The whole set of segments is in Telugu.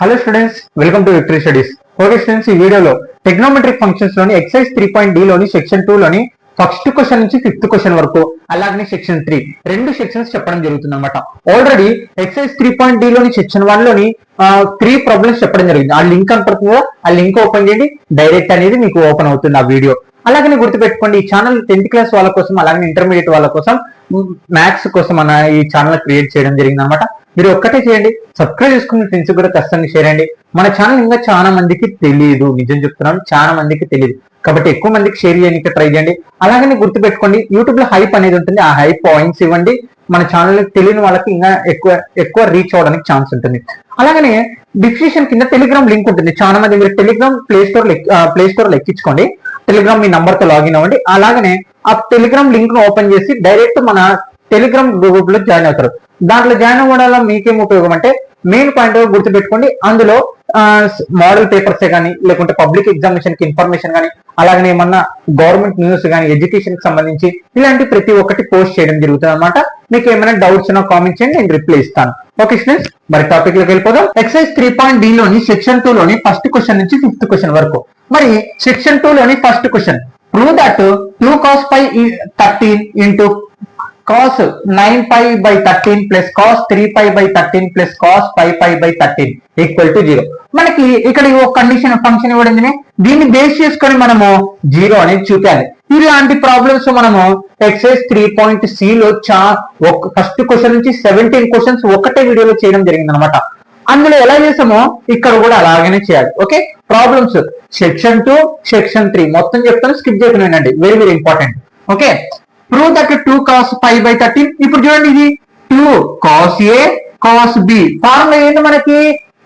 Hello students, welcome to victory studies. Okay students, ఈ వీడియోలో టెక్నోమెట్రిక్ ఫంక్షన్స్ లోని ఎక్సైజ్ 3.d లోని సెక్షన్ 2 లోని ఫస్ట్ క్వశ్చన్ నుంచి ఫిఫ్త్ క్వశ్చన్ వరకు, అలాగే సెక్షన్ 3 రెండు సెక్షన్స్ చెప్పడం జరుగుతుంది అనమాట. ఆల్రెడీ ఎక్సైజ్ 3.d లోని సెక్షన్ 1 లోని 3 ప్రాబ్లమ్స్ చెప్పడం జరిగింది. ఆ లింక్ కనపడుతుందో ఆ లింక్ ఓపెన్ చేయండి, డైరెక్ట్ అనేది మీకు ఓపెన్ అవుతుంది ఆ వీడియో. అలాగే గుర్తుపెట్టుకోండి, ఈ ఛానల్ 10th క్లాస్ వాళ్ళ కోసం, అలాగే ఇంటర్మీడియట్ వాళ్ళ కోసం, మ్యాథ్స్ కోసం అన్న ఈ ఛానల్ క్రియేట్ చేయడం జరిగింది అనమాట. మీరు ఒక్కటే చేయండి, సబ్స్క్రైబ్ చేసుకుని ఫ్రెండ్స్ కూడా ఖచ్చితంగా షేర్ చేయండి. మన ఛానల్ ఇంకా చాలా మందికి తెలియదు, నిజం చెప్తున్నాను, చాలా మందికి తెలియదు కాబట్టి ఎక్కువ మందికి షేర్ చేయడానికి ట్రై చేయండి. అలాగనే గుర్తుపెట్టుకోండి, యూట్యూబ్ లో హైప్ అనేది ఉంటుంది, ఆ హైప్ పాయింట్స్ ఇవ్వండి. మన ఛానల్ తెలియని వాళ్ళకి ఇంకా ఎక్కువ రీచ్ అవడానికి ఛాన్స్ ఉంటుంది. అలాగనే డిస్క్రిప్షన్ కింద టెలిగ్రామ్ లింక్ ఉంటుంది. చాలా మంది మీరు టెలిగ్రామ్ ప్లే స్టోర్ లో ఎక్కించుకోండి, టెలిగ్రామ్ మీ నంబర్ తో లాగిన్ అవ్వండి. అలాగనే ఆ టెలిగ్రామ్ లింక్ ను ఓపెన్ చేసి డైరెక్ట్ మన టెలిగ్రామ్ గ్రూప్ లో జాయిన్ అవుతారు. దాంట్లో జాయిన్ అవ్వడం వల్ల మీకేం ఉపయోగం అంటే, మెయిన్ పాయింట్ గుర్తుపెట్టుకోండి, అందులో మోడల్ పేపర్స్ కానీ, లేకుంటే పబ్లిక్ ఎగ్జామినేషన్ కి ఇన్ఫర్మేషన్ కానీ, అలాగనే ఏమన్నా గవర్నమెంట్ న్యూస్ కానీ, ఎడ్యుకేషన్ కి సంబంధించి ఇలాంటి ప్రతి ఒక్కటి పోస్ట్ చేయడం జరుగుతుంది అనమాట. మీకు ఏమైనా డౌట్స్ ఉన్నా కామెంట్ చేయండి, నేను రిప్లై ఇస్తాను. ఓకే స్టూడెంట్స్, మరి టాపిక్ లోకి వెళ్ళిపోదాం. ఎక్సైజ్ 3.d లోని సెక్షన్ 2 లోని ఫస్ట్ క్వశ్చన్ నుంచి ఫిఫ్త్ క్వశ్చన్ వరకు. మరి సెక్షన్ 2 లోని first question, prove that 2 cos pi 13 into cos 9 pi by 13 plus cos 3 pi by 13 plus cos 5 pi by 13 equal to 0. మనకి ఇక్కడ ఒక కండిషన్ ఫంక్షన్ ఇవ్వడింది, దీన్ని బేస్ చేసుకొని మనము 0 అనేది చూపాలి. ఇలాంటి ప్రాబ్లమ్స్ మనము ఎక్సైజ్ 3.c లో ఫస్ట్ క్వశ్చన్ నుంచి 17 క్వశ్చన్స్ ఒకటే వీడియోలో చేయడం జరిగింది అనమాట. అందులో ఎలా చేసామో ఇక్కడ కూడా అలాగనే చేయాలి. ఓకే, ప్రాబ్లమ్స్ సెక్షన్ 2 సెక్షన్ 3 మొత్తం చెప్తాను, స్కిప్ చేయకుండా వినండి, very very important. Okay, prove that 2 cos pi by 13. ఇప్పుడు చూడండి, ఇది 2 cos a cos b formula ఏంటి మనకి,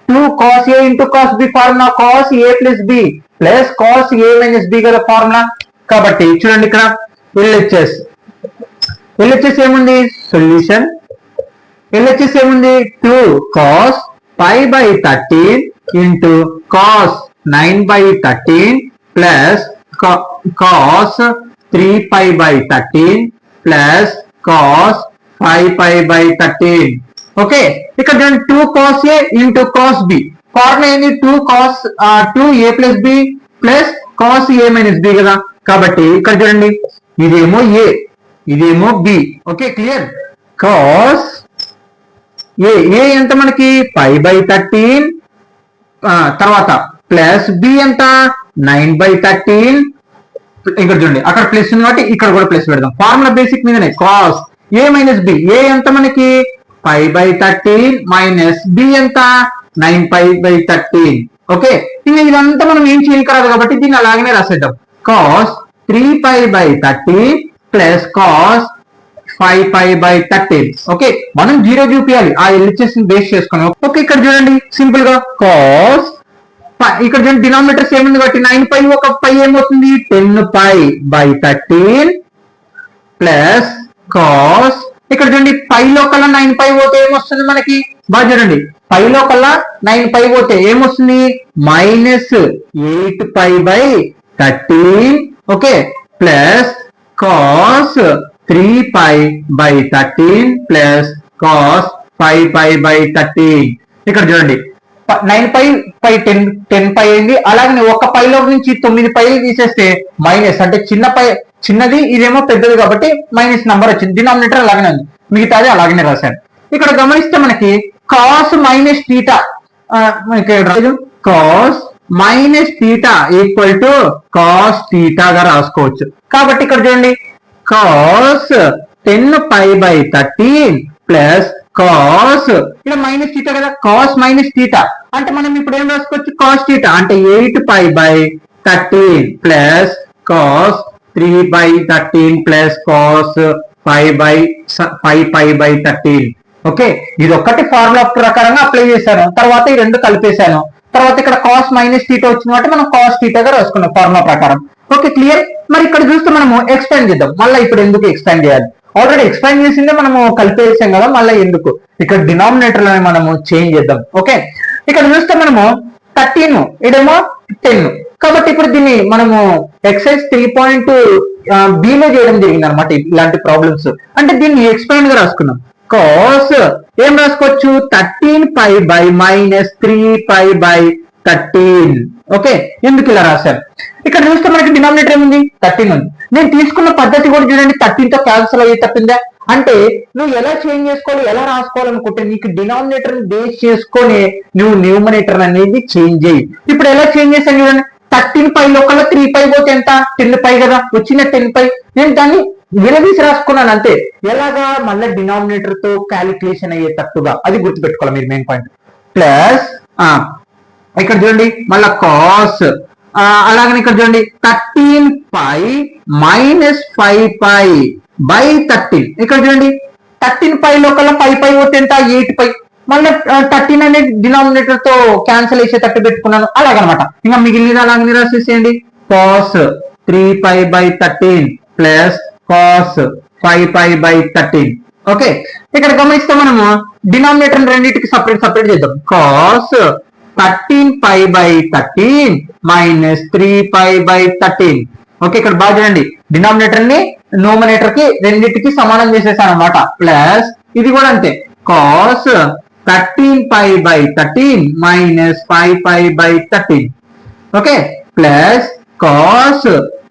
2 cos a into cos b formula cos a plus b plus cos a minus b కదా ఫార్ములా. కాబట్టి చూడండి, ఇక్కడ LHS ఏముంది, సొల్యూషన్ LHS ఏముంది, 2 cos pi by 13 into cos 9 by 13 plus cos 3 pi by 13 plus cos 5 pi by 13. Okay, ఇక్కడ చూడండి 2 cos a into cos b formula ఏంది, 2a plus b plus cos a minus b కదా. కాబట్టి ఇక్కడ చూడండి, ఇదేమో a ఇదేమో b. Okay, clear. cos a ఎంత మనకి pi by 13, తర్వాత ప్లస్ b ఎంత 9 by 13. ఇక్కడ చూడండి, అక్కడ ప్లస్ ఉంది కాబట్టి ఇక్కడ కూడా ప్లస్ పెడదాం, ఫార్ములా బేసిక్ మీదనే. Cos A minus B, A ఎంత మనకి 5 by 13 మైనస్ బి ఎంత 9 pi by 13. ఓకే, ఇంకా ఇదంతా మనం ఏం చేయకరాదు కాబట్టి దీన్ని అలాగనే రాసేద్దాం. Cos 3 pi by 13 plus cos 5 pi by 13. Okay, మనం 0 చూపించాలి ఆ LHS ని బేస్ చేసుకుని. ఓకే, ఇక్కడ చూడండి సింపుల్ గా కాస్, ఇక్కడ చూడండి డినామినేటర్స్ ఏముంది కాబట్టి 9 pi ఒక పై ఏమవుతుంది 10 pi by 13 ప్లస్ కాస్, ఇక్కడ చూడండి పైలో కల్లా 9 pi పోతే ఏమొస్తుంది మనకి, బాగా చూడండి, పైలో కల్లా 9 pi పోతే ఏమొస్తుంది minus 8 pi by 13. Okay, plus cos 3 pi by 13 plus cos 5 pi by 13. ఇక్కడ చూడండి 9 pi 10 pi అయింది. అలాగే ఒక పైలో నుంచి 9 pi తీసేస్తే మైనస్, అంటే చిన్నది ఇదేమో పెద్దది కాబట్టి మైనస్ నంబర్ వచ్చింది. డినామినేటర్ అలాగనే ఉంది, మిగతాది అలాగనే రాశాను. ఇక్కడ గమనిస్తే మనకి cos minus theta, cos minus theta equal to cos థీటాగా రాసుకోవచ్చు. కాబట్టి ఇక్కడ చూడండి, cos 10 pi by 13 plus cos, ఇక్కడ మైనస్ థీటా కదా, కాస్ మైనస్ థీటా అంటే మనం ఇప్పుడు ఏం రాసుకోవచ్చు, కాస్ థీటా అంటే 8 pi by 13 plus cos 3 by 13 plus cos 5 pi by 13. Okay, ఇది ఒక్కటి ఫార్ములా ప్రకారంగా అప్లై చేశాను, తర్వాత ఈ రెండు కలిపేశాను, తర్వాత ఇక్కడ కాస్ మైనస్ థీటా వచ్చింది కాబట్టి మనం కాస్ థీటాగా రాసుకున్నాం ఫార్ములా ప్రకారం. Okay, clear. మరి ఇక్కడ చూస్తే మనము ఎక్స్పాండ్ చేద్దాం. మళ్ళీ ఇప్పుడు ఎందుకు ఎక్స్పాండ్ చేయాలి, ఆల్రెడీ ఎక్స్పాండ్ చేసిందే మనము కలిపేసాం కదా, మళ్ళీ ఎందుకు, ఇక్కడ డినామినేటర్ లని మనము చేంజ్ చేద్దాం. ఓకే, ఇక్కడ చూస్తే మనము 13 ఇదేమో 10 కాబట్టి ఇప్పుడు దీన్ని మనము ఎక్సైజ్ 3.b లో చేయడం జరిగింది అనమాట. ఇలాంటి ప్రాబ్లమ్స్ అంటే దీన్ని ఎక్స్పాండ్ గా రాసుకున్నాం. కాస్ ఏం రాసుకోవచ్చు 13π/-3π/13. ఓకే, ఎందుకు ఇలా రాశారు? ఇక్కడ చూస్తే మనకి డినామినేటర్ ఏముంది 13 ఉంది. నేను తీసుకున్న పద్ధతి కూడా చూడండి, 13 తో క్యాన్సిల్ అయ్యేటట్టుందా? అంటే నువ్వు ఎలా చేంజ్ చేసుకోవాలి, ఎలా రాసుకోవాలనుకుంటే నీకు డినామినేటర్ బేస్ చేసుకొని నువ్వు న్యూమరేటర్ అనేది చేంజ్ చేయి. ఇప్పుడు ఎలా చేంజ్ చేశాను చూడండి, 13π లోకల్లా 3π పోతే ఎంత 10π కదా, వచ్చిన 10π నేను దాన్ని విడదీసి రాసుకున్నాను అంతే. ఎలాగా? మళ్ళీ డినామినేటర్ తో క్యాలిక్యులేషన్ అయ్యేటట్టుగా, అది గుర్తుపెట్టుకోవాలి మీరు మెయిన్ పాయింట్. ప్లస్ ఇక్కడ చూడండి మళ్ళా కాస్, అలాగని ఇక్కడ చూడండి 13π-5π/13. ఇక్కడ చూడండి 13π లోకల్లా 5π పోతే ఎంత 8π. మళ్ళీ 13 అనేది డినామినేటర్ తో క్యాన్సిల్ చేసేటట్టు పెట్టుకున్నాను, అలాగనమాట. ఇంకా మిగిలినది అలాగని రాసేసేయండి. Cos 3π/13 plus cos 5π/13. ఓకే, ఇక్కడ గమనిస్తే మనము డినామినేటర్ రెండింటికి సపరేట్ చేద్దాం. Cos 13π/13 minus 3π/13. ఓకే, ఇక్కడ బాగా చూడండి, డినామినేటర్ ని న్యూమరేటర్ కి రెండింటికి సమానం చేసేసాను అనమాట. ప్లస్ ఇది కూడా అంతే, cos 13π/13 minus 5π/13. Okay, plus cos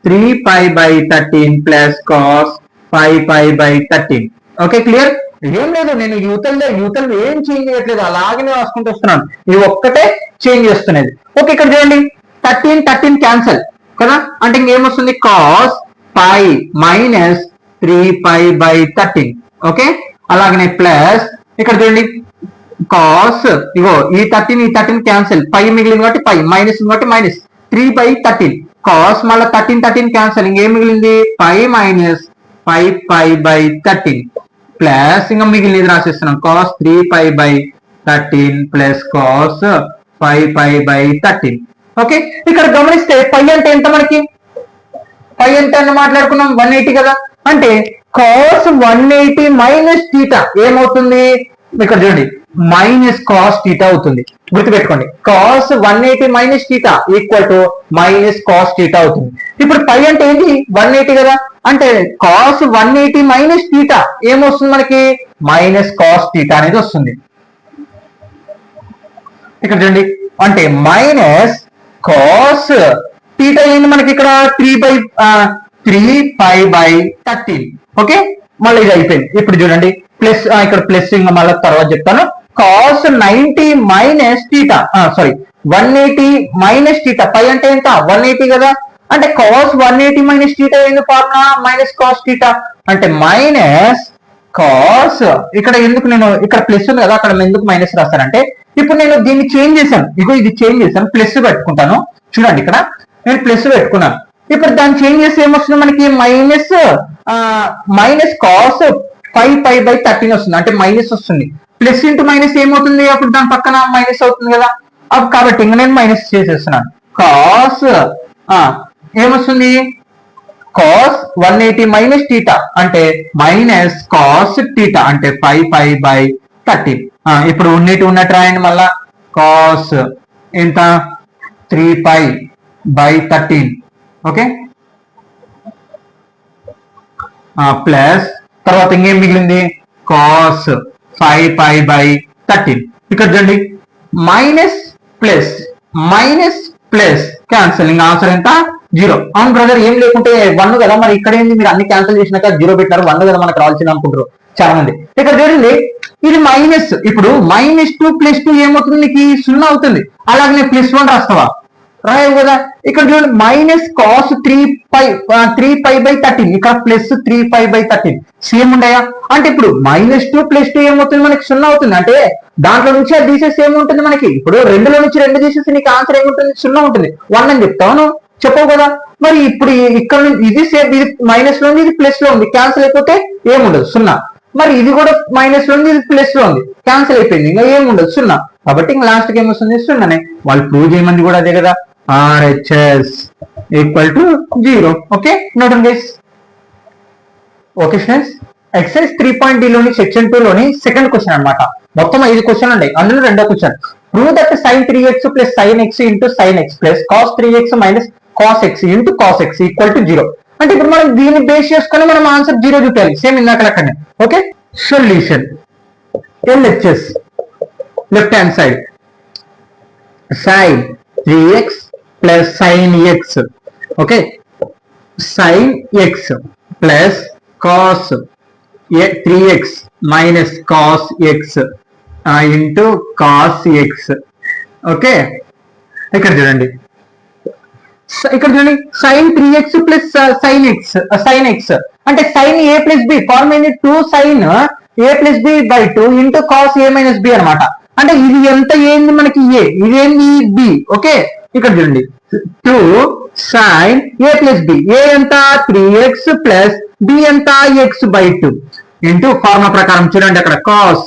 3π/13 plus cos 5π/13. Okay, clear? ఏం లేదు, నేను యూతల్ ఏం చేంజ్ చేయట్లేదు, అలాగే రాసుకుంటూ వస్తున్నాను. ఇది ఒక్కటే చేంజ్ చేస్తున్నది. ఓకే, ఇక్కడ చూడండి 13 క్యాన్సల్ కదా, అంటే ఇంకేమొస్తుంది కాస్ పై మైనస్ 3π/13. ఓకే, అలాగనే ప్లస్ ఇక్కడ చూడండి కాస్, ఇగో ఈ 13 క్యాన్సల్, పై మిగిలింది కాబట్టి పై, మైనస్ కాబట్టి మైనస్ 3/13. కాస్ మళ్ళీ 13 క్యాన్సల్, ఇంకేం మిగిలింది పై మైనస్ 5π/13 ప్లస్ ఇంకా మిగిలినది రాసేస్తున్నాం కాస్ 3π/13 ప్లస్ కాస్ 5π/13. ఓకే, ఇక్కడ గమనిస్తే పై అంటే ఎంత, మనకి పై ఎంత అని మాట్లాడుకున్నాం 180 కదా, అంటే కాస్ 180 మైనస్ థీటా ఏమవుతుంది? ఇక్కడ చూడండి మైనస్ కాస్ థీటా అవుతుంది, గుర్తుపెట్టుకోండి. Cos 180 minus theta equal to minus cos theta అవుతుంది. ఇప్పుడు పై అంటే ఏంటి 180 కదా, అంటే కాస్ 180 మైనస్ థీటా ఏమొస్తుంది మనకి మైనస్ కాస్ థీటా అనేది వస్తుంది. ఇక్కడ చూడండి అంటే మైనస్ కాస్ థీటా ఏంటి మనకి ఇక్కడ 3π/13. ఓకే, మళ్ళీ ఇది అయిపోయింది. ఇప్పుడు చూడండి ప్లస్, ఇక్కడ ప్లస్ ఇంకా మళ్ళీ తర్వాత చెప్తాను. Cos 90 minus theta, sorry 180 minus theta, pi అంటే ఎంత 180 కదా, అంటే కాస్ 180 మైనస్ థీటా ఏంది ఫార్ములా మైనస్ కాస్ థీటా, అంటే మైనస్ కాస్, ఇక్కడ ఎందుకు నేను ఇక్కడ ప్లస్ ఉంది కదా, అక్కడ ఎందుకు మైనస్ రాస్తానంటే ఇప్పుడు నేను దీన్ని చేంజ్ చేశాను, ఇగో ఇది చేంజ్ చేశాను, ప్లస్ పెట్టుకుంటాను. చూడండి ఇక్కడ నేను ప్లస్ పెట్టుకున్నాను. ఇప్పుడు దాన్ని చేంజ్ చేస్తే ఏమొస్తుంది మనకి మైనస్ కాస్ 5π/13 వస్తుంది, అంటే మైనస్ వస్తుంది. ప్లస్ ఇంటూ మైనస్ ఏమవుతుంది, అప్పుడు దాని పక్కన మైనస్ అవుతుంది కదా, కాబట్టి ఇంకా నేను మైనస్ చేసేస్తున్నాను. కాస్ ఏమొస్తుంది కాస్ 180 మైనస్ థీటా అంటే మైనస్ కాస్ థీటా అంటే 5π/13. ఇప్పుడు ఉన్నట్టు రాయండి మళ్ళా, కాస్ ఎంత 3π/13. ఓకే, ప్లస్ తర్వాత ఇంకేం మిగిలింది కాస్ 5π/13. ఇక్కడ చూడండి మైనస్ ప్లస్ క్యాన్సల్, ఇంకా ఆన్సర్ ఎంత 0. అవును బ్రదర్ ఏం లేకుంటే 1 కదా, మరి ఇక్కడ ఏంది మీరు అన్ని క్యాన్సిల్ చేసినాక 0 పెట్టినారు, 1 కదా మనకు రావాల్సింది అనుకుంటారు చాలా మంది. ఇక్కడ చూడండి ఇది మైనస్, ఇప్పుడు -2 + 2 ఏమవుతుంది నీకు 0 అవుతుంది, అలాగనే +1 రాస్తావా రాయవు కదా. ఇక్కడ చూడండి మైనస్ కాస్ 3π/13, ఇక్కడ ప్లస్ 3π/13 సేమ్ ఉండయా, అంటే ఇప్పుడు -2 + 2 ఏమవుతుంది మనకి 0 అవుతుంది, అంటే దాంట్లో నుంచి అది తీసేసి ఏముంటుంది మనకి, ఇప్పుడు 2లో నుంచి 2 తీసేసి నీకు ఆన్సర్ ఏముంటుంది 0 ఉంటుంది, 1 అని చెప్తాను చెప్పవు కదా. మరి ఇప్పుడు ఇక్కడ ఇది సేమ్, ఇది మైనస్ లో ఉంది, ఇది ప్లస్ లో ఉంది, క్యాన్సిల్ అయిపోతే ఏముండదు 0. మరి ఇది కూడా మైనస్ లో ఉంది, ఇది ప్లస్ లో ఉంది, క్యాన్సిల్ అయిపోయింది, ఇంకా ఏముండదు 0. కాబట్టి ఇంకా లాస్ట్ కి ఏమొస్తుంది 0నే. వాళ్ళు ప్రూవ్ చేయమంది కూడా అదే కదా, RHS = 0. Okay, note guys. Okay friends, exercise 3.d లోని సెక్షన్ 2 లోని సెకండ్ క్వశ్చన్ అన్నమాట. మొత్తం 5 క్వశ్చన్లు ఉన్నాయి, అందులో రెండో question. Prove that sin 3x + sin x * sin x + cos 3x - cos x * cos x = 0. అంటే ఇప్పుడు మనం దీన్ని బేస్ చేసుకొని మనం ఆన్సర్ 0 చూపాలి, సేమ్ ఇందాక లెక్కనే. Okay, solution LHS left hand side sin 3x plus sin x. Okay, sin x plus cos 3x minus cos x into cos x. Okay, ఇక్కడ చూడండి sin 3x plus sin x అంటే sin a plus b form ఏంటి 2 sin a plus b by 2 into cos a minus b అనమాట. అంటే ఇది ఎంత ఏంది మనకి a, ఇదేంది b. ఓకే, ఇక్కడ చూడండి 2 sin a plus b, a ఎంత 3x plus b ఎంత x by 2 ఇంటూ ఫార్ములా ప్రకారం చూడండి అక్కడ cos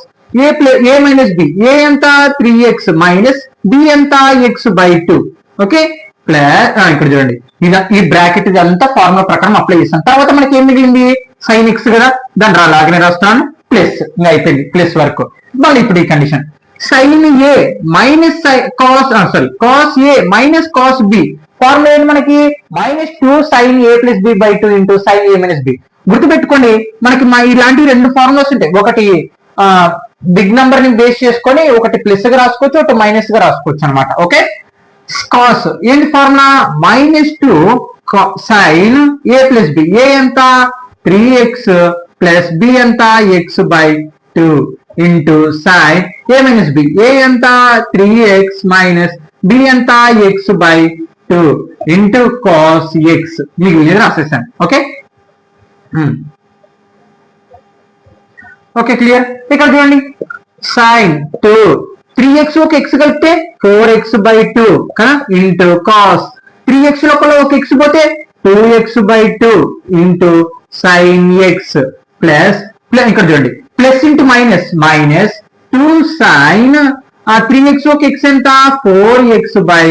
a minus b, a ఎంత 3x minus b ఎంత x by 2. ఓకే, ప్లస్ ఇక్కడ చూడండి ఈ బ్రాకెట్ ఇదంతా ఫార్ములా ప్రకారం అప్లై చేస్తాం. తర్వాత మనకి ఏం మిగిలింది sin x కదా, దాన్ని అలాగనే రాస్తాను ప్లస్, ఇంకా అయిపోయింది ప్లస్ వరకు. మళ్ళీ ఇప్పుడు ఈ condition sin a minus cos a minus cos b formula ఏంటి మనకి -2 sin a plus b by 2 into sin a minus b. గుర్తుపెట్టుకోండి మనకి ఇలాంటి రెండు ఫార్ములాస్ ఉంటాయి, ఒకటి బిగ్ నంబర్ ని బేస్ చేసుకొని ఒకటి ప్లస్ గా రాసుకోవచ్చు, ఒకటి మైనస్ గా రాసుకోవచ్చు అనమాట. ఓకే, కాస్ ఏంటి formula -2 sin a plus b, a ఎంత 3x plus b ఎంత x by 2 into sin a minus b, a ఎంత 3x minus b ఎంత x by 2 into cos x. మీకు ఇది రాసేసాను. Okay, okay clear. ఇక్కడ చూడండి sin 2 3x ఒక x కలిపితే 4x by 2 కదా ఇంటూ cos 3x లోపల ఒక x పోతే 2x by 2 into sin x plus ఇక్కడ చూడండి plus into minus 2 sin 3x ఒక x ఎంత 4x by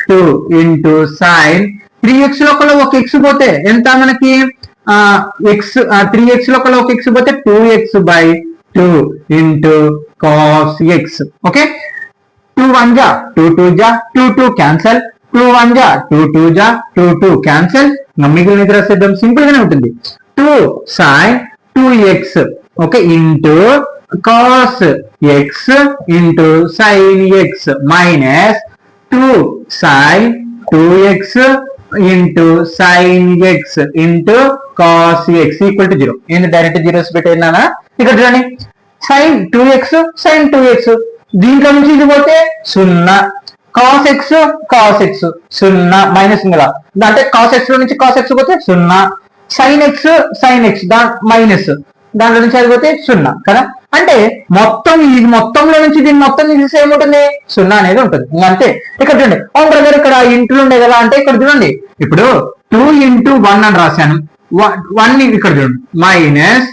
2 into sin 3x లోపల ఒక x పోతే ఎంత మనకి x 3x లోపల ఒక x పోతే 2x by 2 into cos x. Okay, 2 1 జా 2 2 జా 2 2 క్యాన్సల్, 2 1 జా 2 2 జా 2 2 క్యాన్సల్. మిగిలిన రాసేద్దాం, సింపుల్ గానే ఉంటుంది. 2 sin 2x okay into cos x into sin x minus 2 sin 2x into sin x into cos x equal to 0. ఏంటి డైరెక్ట్ జీరోస్ పెట్టేనా? ఇక్కడ చూడండి sin 2x sin 2x దీంట్లో నుంచి ఇది పోతే 0, cos x 0 మైనస్ కదా, అంటే cos x లో నుంచి cos x పోతే 0, sin x మైనస్ దాంట్లో నుంచి అది పోతే 0 కదా. అంటే మొత్తం ఇది మొత్తంలో నుంచి దీని మొత్తం తీసేసి ఏముంటుంది 0 అనేది ఉంటుంది. ఇంకా అంతే. ఇక్కడ చూడండి అవును బ్రదర్ ఇక్కడ ఇంట్లో ఉండే కదా అంటే ఇక్కడ చూడండి ఇప్పుడు 2 into 1 అని రాశాను, 1 ఇక్కడ చూడండి మైనస్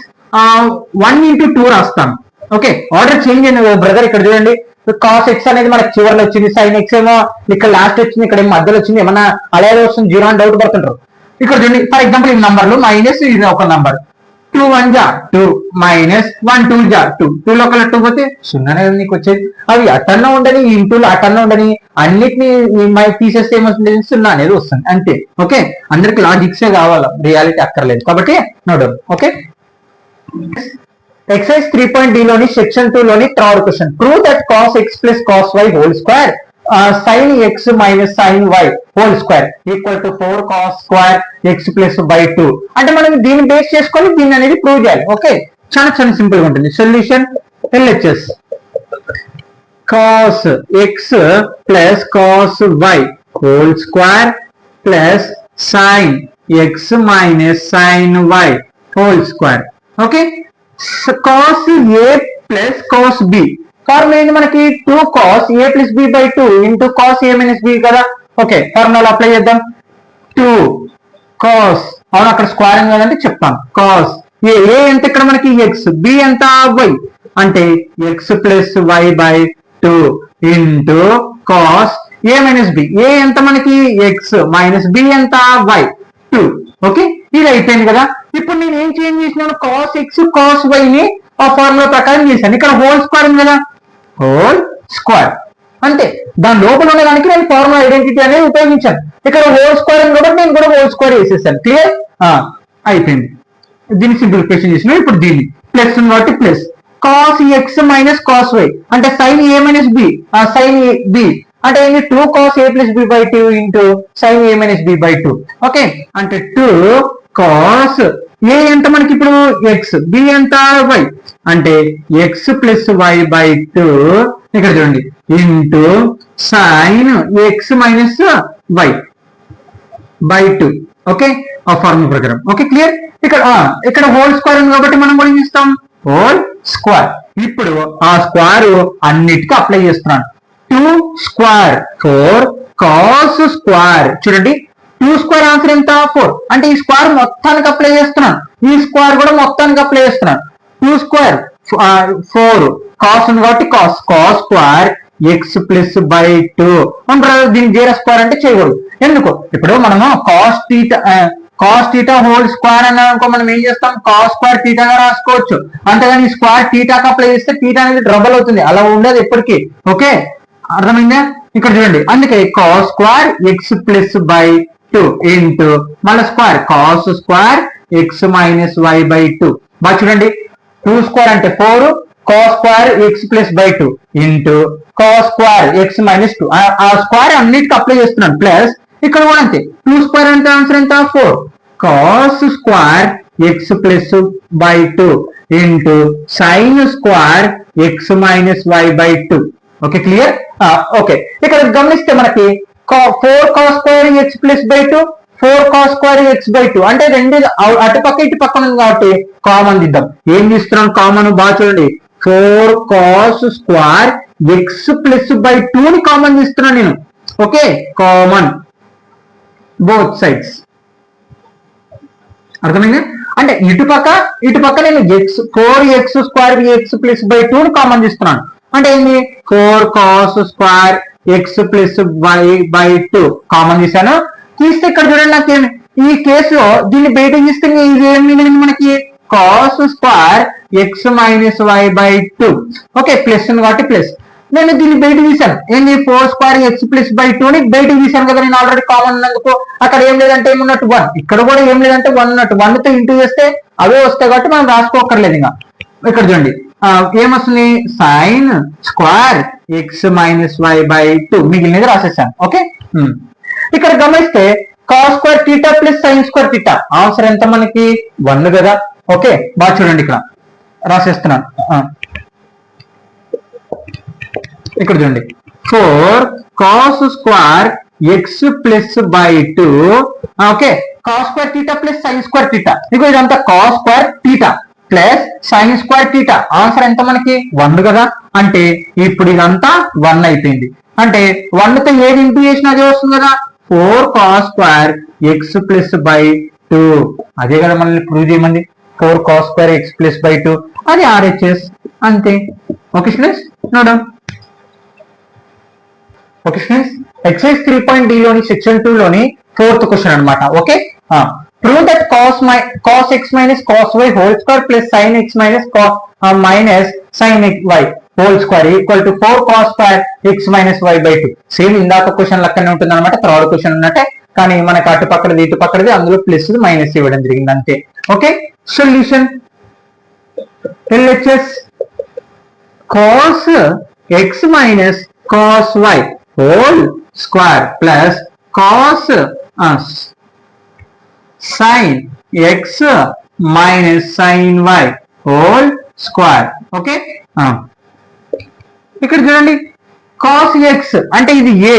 1 into 2 రాస్తాను. ఓకే, ఆర్డర్ చేంజ్ అయింది బ్రదర్. ఇక్కడ చూడండి cos x అనేది మనకి చివరిలో వచ్చింది, sin x ఏమో ఇక్కడ లాస్ట్ వచ్చింది, ఇక్కడ ఏమో మధ్యలో వచ్చింది, ఏమన్నా అలాగే వస్తుంది 0 అని డౌట్ పడుతుంటారు. ఇక్కడ చూడండి ఫర్ ఎగ్జాంపుల్ ఈ నంబర్లు మైనస్ ఇది ఒక నంబర్ 2 1 జా 2 మైనస్ 1 2 జా 2 2 లో కల 2 పోతే 0 నీకు వచ్చేది. అవి అటన్నా ఉండని ఇంటూలు అటన్నా ఉండని అన్నిటిని తీసేస్తే ఏమవుతుంది 0 అనేది వస్తుంది అంతే. ఓకే, అందరికి లాజిక్సే కావాలి, రియాలిటీ అక్కర్లేదు కాబట్టి no doubt. Okay, excise 3.d లోని సెక్షన్ 2 లోని third question, prove that cos x plus cos y whole square sin x minus sin y whole square equal to 4 cos square x plus by 2. అంటే మనం దీన్ని బేస్ చేసుకొని దీన్ని అనేది ప్రూవ్ చేయాలి. ఓకే, చాలా సింపుల్ గా ఉంటుంది. Solution LHS cos x plus cos y whole square plus sin x minus sin y whole square. Okay, cos a plus cos b formula ఏంటి మనకి 2 cos a plus b by 2 into cos a minus b కదా. ఓకే, ఫార్ములా అప్లై చేద్దాం. 2 cos అవును అక్కడ స్క్వేరింగ్ కదంటే చెప్తాను. cos a ఎంత ఇక్కడ మనకి x, b ఎంత y అంటే x plus y by 2 into cos a minus b, a ఎంత మనకి x minus b ఎంత y 2. ఓకే, ఇది అయిపోయింది కదా. ఇప్పుడు నేను ఏం చేంజ్ చేసినాను cos x cos y ని ఆ ఫార్ములా ప్రకారం చేశాను. ఇక్కడ హోల్ స్క్వేర్ ఉంది కదా, హోల్ స్క్వేర్ అంటే దాని లోపల ఉండడానికి నేను ఫార్ములా ఐడెంటిటీ అనేది ఉపయోగించాను. ఇక్కడ హోల్ స్క్వేర్ కాబట్టి నేను కూడా హోల్ స్క్వేర్ వేసేసాను. క్లియర్ అయిపోయింది. దీన్ని సింప్లిఫికేషన్ చేసిన ఇప్పుడు దీన్ని ప్లస్ ఉంది కాబట్టి plus cos x minus cos y అంటే sine A minus B sine B అంటే ఏంటి 2 cos a plus b by 2 into sin a minus b by 2 okay అంటే 2 cos a ఎంత మనకి ఇప్పుడు x b ఎంత y అంటే x plus y by 2 ఇక్కడ చూడండి into sin x minus y by 2 okay ఆ ఫార్ములా ప్రకారం ఓకే క్లియర్ ఇక్కడ హోల్ స్క్వేర్ ఉంది కాబట్టి మనం కూడా ఏం చేస్తాం హోల్ స్క్వేర్ ఇప్పుడు ఆ స్క్వేర్ అన్నిటికీ అప్లై చేస్తున్నాను 2 స్క్వేర్ 4 cos స్క్వేర్ చూడండి 2 స్క్వేర్ ఆన్సర్ ఎంత 4 అంటే ఈ స్క్వేర్ మొత్తానికి అప్లై చేస్తున్నాను ఈ స్క్వేర్ కూడా మొత్తానికి అప్లై చేస్తున్నాను 2 స్క్వేర్ 4 cos ఉంది కాబట్టి cos square x plus by 2 దీన్ని జీరో స్క్వేర్ అంటే చేయకూడదు ఎందుకు ఇప్పుడు మనము cos థీటా హోల్ స్క్వేర్ అన్నాక మనం ఏం చేస్తాం cos స్క్వేర్ థీటాగా రాసుకోవచ్చు అంతేగాని స్క్వేర్ థీటాకి అప్లై చేస్తే థీటా అనేది డబుల్ అవుతుంది అలా ఉండదు ఎప్పటికీ ఓకే అర్థమైందా ఇక్కడ చూడండి అందుకే cos square x plus by 2 into మళ్ళీ square cos square x minus y by 2 బాగా చూడండి 2 స్క్వేర్ అంటే 4 cos square x plus by 2 into cos square x minus 2 ఆ స్క్వేర్ అన్నిటికీ అప్లై చేస్తున్నాను ప్లస్ ఇక్కడ కూడా అంతే 2 స్క్వేర్ అంటే ఆన్సర్ ఎంత 4 cos square x plus by 2 into sin square x minus y by 2 okay clear okay ఇక్కడ గమనిస్తే మనకి 4 cos square x plus by 2 4 cos square x by 2 అంటే రెండు అటుపక్క ఇటు పక్కన ఉంది కాబట్టి కామన్ దిద్దాం ఏం తీస్తున్నాం కామన్ బాగా చూడండి 4 cos square x plus by 2 ని కామన్ తీస్తున్నాను నేను ఓకే కామన్ బోత్ సైడ్స్ అర్థమైందా అంటే ఇటుపక్క నేను x square x plus by 2 ని కామన్ తీస్తున్నాను అంటే ఏంటి 4 cos square x plus y by 2 common తీసాను తీస్తే ఇక్కడ చూడండి నాకేమి ఈ కేసులో దీన్ని బయట తీస్తే ఇది ఏం మిగిలింది మనకి cos square x minus y by 2 okay plus కాబట్టి ప్లస్ నేను దీన్ని బయట తీసాను ఏంటి 4 స్క్వేర్ x ప్లస్ బై 2 ని బయట తీసాను కదా నేను ఆల్రెడీ కామన్ ఉన్నందుకు అక్కడ ఏం లేదంటే ఏమున్నట్టు 1 ఇక్కడ కూడా ఏం లేదంటే 1 ఉన్నట్టు 1 తో ఇంటూ చేస్తే అవే వస్తాయి కాబట్టి మనం రాసుకోకర్లేదు ఇంకా ఇక్కడ చూడండి ఏమొస్తుంది sine square x minus y by 2 మిగిలినది రాసేసాను ఓకే ఇక్కడ గమనిస్తే cos square theta plus sine square theta answer ఎంత మనకి 1 కదా ఓకే బాగా చూడండి ఇక్కడ రాసేస్తున్నాను ఇక్కడ చూడండి 4 cos square x plus by 2 okay cos square theta plus sine square theta ఇక ఇదంతా cos square theta plus sine square theta answer ఎంత మనకి 1 కదా అంటే ఇప్పుడు ఇదంతా 1 అయిపోయింది అంటే 1 తో ఏది ఇంటూ చేసినా అదే వస్తుంది కదా 4 cos square x plus by 2 అదే కదా మనల్ని ప్రూవ్ చేయమంది 4 cos square x plus by 2 అది RHS అంతే ఓకే స్టూడెంట్స్ నోడం ఓకే స్టూడెంట్స్ ఎక్సర్సైజ్ 3.d లోని సెక్షన్ 2 లోని 4th క్వశ్చన్ అన్నమాట okay prove that cos x minus cos y whole square plus sin x minus minus sin y whole square equal to 4 cos square x minus y by 2 same ఇందాక క్వశ్చన్ లెక్కనే ఉంటుంది అనమాట థర్డ్ క్వశ్చన్ ఉన్నట్టే కానీ మనకి అటు పక్కది ఇటు పక్కది అందులో ప్లస్ మైనస్ ఇవ్వడం జరిగింది అంతే okay solution LHS cos x minus cos y whole square plus cos sin x minus sin y whole square okay ఇక్కడ చూడండి cos x అంటే ఇది a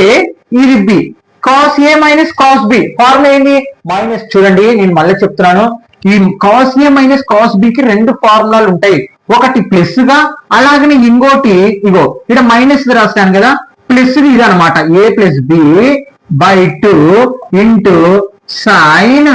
ఇది b cos a minus cos b formula ఏంటి మైనస్ చూడండి నేను మళ్ళీ చెప్తున్నాను ఈ cos a minus cos b కి రెండు ఫార్ములాలు ఉంటాయి ఒకటి ప్లస్ గా అలాగనే ఇంకోటి ఇగో ఇక్కడ మైనస్ రాస్తాను కదా ప్లస్ ఇది అనమాట a plus b by 2 into sine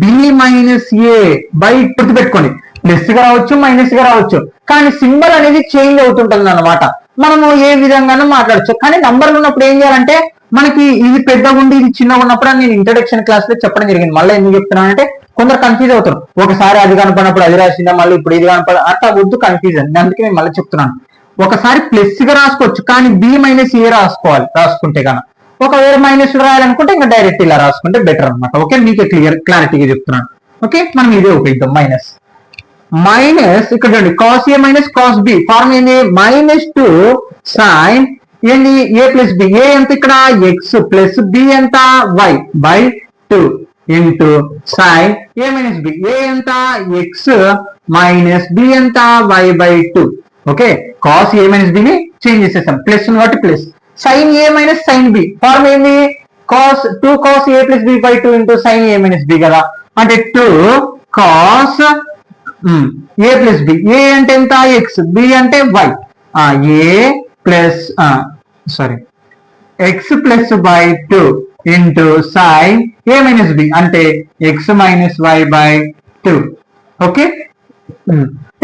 B minus A by గుర్తుపెట్టుకోండి ప్లస్ గా రావచ్చు మైనస్ గా రావచ్చు కానీ సింబల్ అనేది చేంజ్ అవుతుంటుంది అన్నమాట మనము ఏ విధంగానూ మాట్లాడచ్చు కానీ నంబర్లు ఉన్నప్పుడు ఏం చేయాలంటే మనకి ఇది పెద్దగా ఉండి ఇది చిన్నగా ఉన్నప్పుడు నేను ఇంట్రడక్షన్ క్లాస్ లో చెప్పడం జరిగింది మళ్ళీ ఎందుకు చెప్తున్నానంటే కొందరు కన్ఫ్యూజ్ అవుతారు ఒకసారి అది కనపడినప్పుడు అది రాసిందా మళ్ళీ ఇప్పుడు ఇది కనపడ అట్లా వద్దు కన్ఫ్యూజన్ అందుకే నేను మళ్ళీ చెప్తున్నాను ఒకసారి ప్లస్ గా రాసుకోవచ్చు కానీ బి మైనస్ ఏ రాసుకుంటే కనుక ఒకవేళ మైనస్ రాయాలనుకుంటే ఇంకా డైరెక్ట్ ఇలా రాసుకుంటే బెటర్ అనమాట ఓకే మీకే క్లారిటీగా చెప్తున్నాను ఓకే మనం ఇదే ఉపయోగిద్దాం మైనస్ మైనస్ ఇక్కడ చూడండి cos A minus cos B form ఏంది -2 సైన్ ఏంది ఏ ప్లస్ బి ఏ ఎంత ఇక్కడ ఎక్స్ ప్లస్ బి ఎంత y by 2 into sine A minus B A ఎంత ఎక్స్ మైనస్ బి ఎంత y by 2 okay cos A minus బిని చేంజ్ చేసేసాం ప్లస్ కాబట్టి plus sine A minus sine B form ఏంది cos 2 cos A plus B by 2 into sine A minus B కదా అంటే 2 cos A plus B A అంటే ఎంత ఎక్స్ బి అంటే y A plus sorry x plus by 2 into sine A minus B అంటే x minus y by 2 okay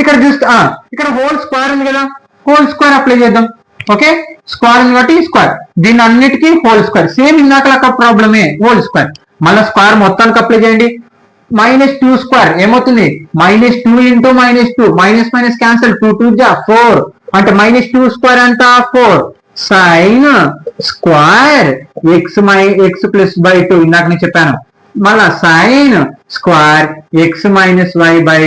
ఇక్కడ జస్ట్ ఇక్కడ హోల్ స్క్వేర్ ఉంది కదా హోల్ స్క్వేర్ అప్లై చేద్దాం ఓకే స్క్వేర్ ఉంది కాబట్టి స్క్వేర్ దీని అన్నిటికీ హోల్ స్క్వేర్ సేమ్ ఇందాక ప్రాబ్లమే హోల్ స్క్వేర్ మళ్ళీ స్క్వేర్ మొత్తానికి అప్లై చేయండి -2 స్క్వేర్ ఏమవుతుంది -2 ఇంటూ -2 మైనస్ మైనస్ క్యాన్సల్ 2 2 జా 4 అంటే -2 స్క్వేర్ అంట 4 sine square x plus by 2 ఇందాక నేను చెప్పాను మళ్ళా sine square x minus y by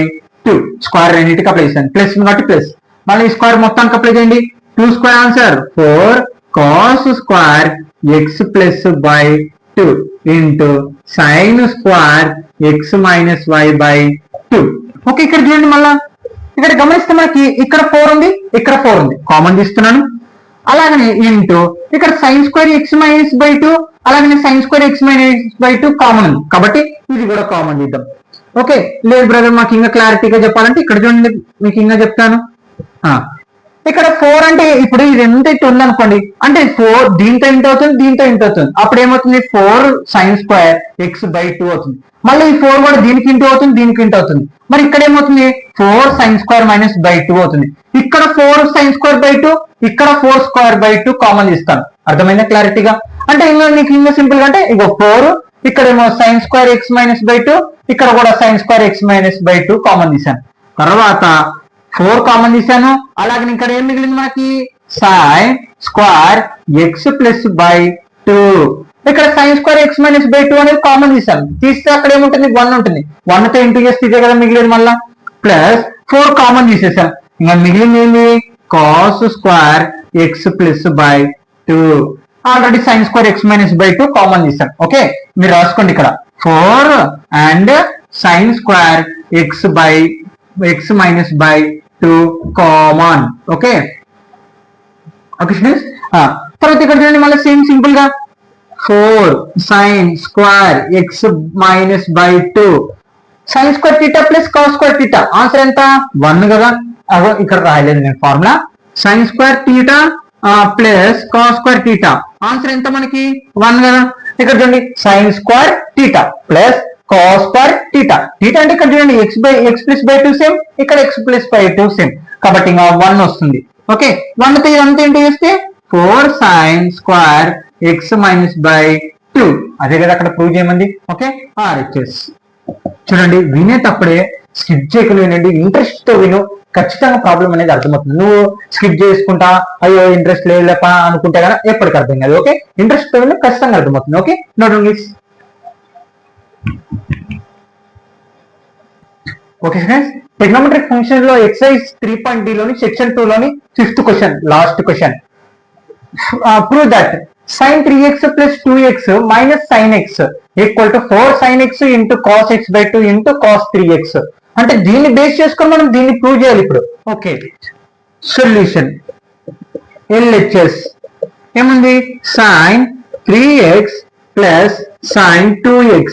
2 square రెండింటికి అప్లై చేశాను ప్లస్ కాబట్టి ప్లస్ మళ్ళీ ఈ స్క్వేర్ మొత్తానికి అప్లై చేయండి 2 square answer 4 cos square x plus by 2 into sine square x minus y by 2 okay ఇక్కడ చూడండి మళ్ళా ఇక్కడ గమనిస్తే మనకి ఇక్కడ 4 ఉంది ఇక్కడ 4 ఉంది కామన్ తీస్తున్నాను అలాగనే ఇంటూ ఇక్కడ sign square x minus by 2 అలాగనే sign square x minus by 2 common ఉంది కాబట్టి ఇది కూడా కామన్ తీద్దాం ఓకే లేదు బ్రదర్ మాకు ఇంకా క్లారిటీగా చెప్పాలంటే ఇక్కడ చూడండి మీకు ఇంకా చెప్తాను ఇక్కడ 4 అంటే ఇప్పుడు ఇది ఎంత ఇటు ఉంది అనుకోండి అంటే 4 దీంతో ఇంట అవుతుంది దీంతో ఇంట అవుతుంది అప్పుడు ఏమవుతుంది 4 సైన్ స్క్వేర్ ఎక్స్ బై 2 అవుతుంది మళ్ళీ ఈ 4 కూడా దీనికి ఇంటూ అవుతుంది దీనికి ఇంటూ అవుతుంది మరి ఇక్కడ ఏమవుతుంది 4 సైన్ స్క్వేర్ మైనస్ బై 2 అవుతుంది ఇక్కడ 4 సైన్ స్క్వేర్ బై 2 ఇక్కడ 4 స్క్వేర్ బై 2 కామన్ ఇస్తాను అర్థమైందా క్లారిటీగా అంటే ఇంకా నీకు ఇంకా సింపుల్ గా అంటే ఇగో 4 ఇక్కడేమో sign square x minus by 2 ఇక్కడ కూడా sign square x minus by 2 common తీసాను తర్వాత 4 కామన్ తీసాను అలాగే ఇక్కడ ఏం మిగిలింది మనకి sign square x plus by 2 ఇక్కడ sign square x minus by 2 అనేది కామన్ తీసాను తీస్తే అక్కడ ఏముంటుంది 1 ఉంటుంది 1 తో ఇంటూ చేస్తే ఇదే కదా మిగిలింది మళ్ళా ప్లస్ 4 కామన్ తీసేసాను ఇంకా మిగిలింది ఏంటి cos square x plus by 2 already sign square x minus by 2 common తీసాను ఓకే మీరు రాసుకోండి ఇక్కడ 4 and sign square X by X minus by 2 common okay okay students తర్వాత ఇక్కడ చూడండి మళ్ళీ సేమ్ సింపుల్ గా 4 sine square x minus by 2 sign square theta plus cos square theta answer ఎంత 1 కదా అగో ఇక్కడ రాయలేదు నేను formula sign square theta plus cos square theta answer ఎంత మనకి 1 కదా ఇక్కడ చూడండి sign square theta plus cos square theta theta అంటే ఇక్కడ చూడండి ఎక్స్ ప్లస్ బై 2 సేమ్ ఇక్కడ ఎక్స్ ప్లస్ బై 2 సేమ్ కాబట్టి ఇంకా 1 వస్తుంది ఓకే 1 తో ఇదంతా ఏంటి చేస్తే 4 sine square x minus by 2 అదే కదా అక్కడ ప్రూవ్ చేయమంది ఓకే ఆర్హెచ్ఎస్ చూడండి వినేటప్పుడే స్కిప్ చేయకుండా వినండి ఇంట్రెస్ట్ తో విను ఖచ్చితంగా ప్రాబ్లం అనేది అర్థమవుతుంది నువ్వు స్కిప్ చేసుకుంటా అయ్యో ఇంట్రెస్ట్ లేప అనుకుంటే కదా ఎప్పటికి అర్థం కాదు ఓకే ఇంట్రెస్ట్ తో విను ఖచ్చితంగా అర్థమవుతుంది okay note English okay friends trigonometric function లో ఎక్సర్సైజ్ 3.d లోని సెక్షన్ 2 లోని 5th question last question prove that sin 3x plus 2x minus sin x equal to 4 sin x into cos x by 2 into cos 3x అంటే దీన్ని బేస్ చేసుకొని మనం దీన్ని ప్రూవ్ చేయాలి ఇప్పుడు ఓకే సొల్యూషన్ LHS ఏముంది sin 3x plus sin 2x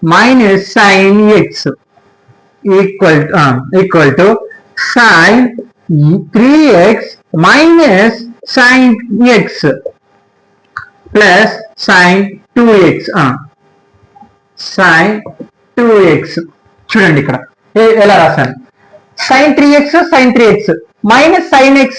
minus sin x equal to sin 3x minus sin x plus sin 2x sin 2x చూడండి ఇక్కడ ఎలా రాశాను sin 3x sin 3x minus sin x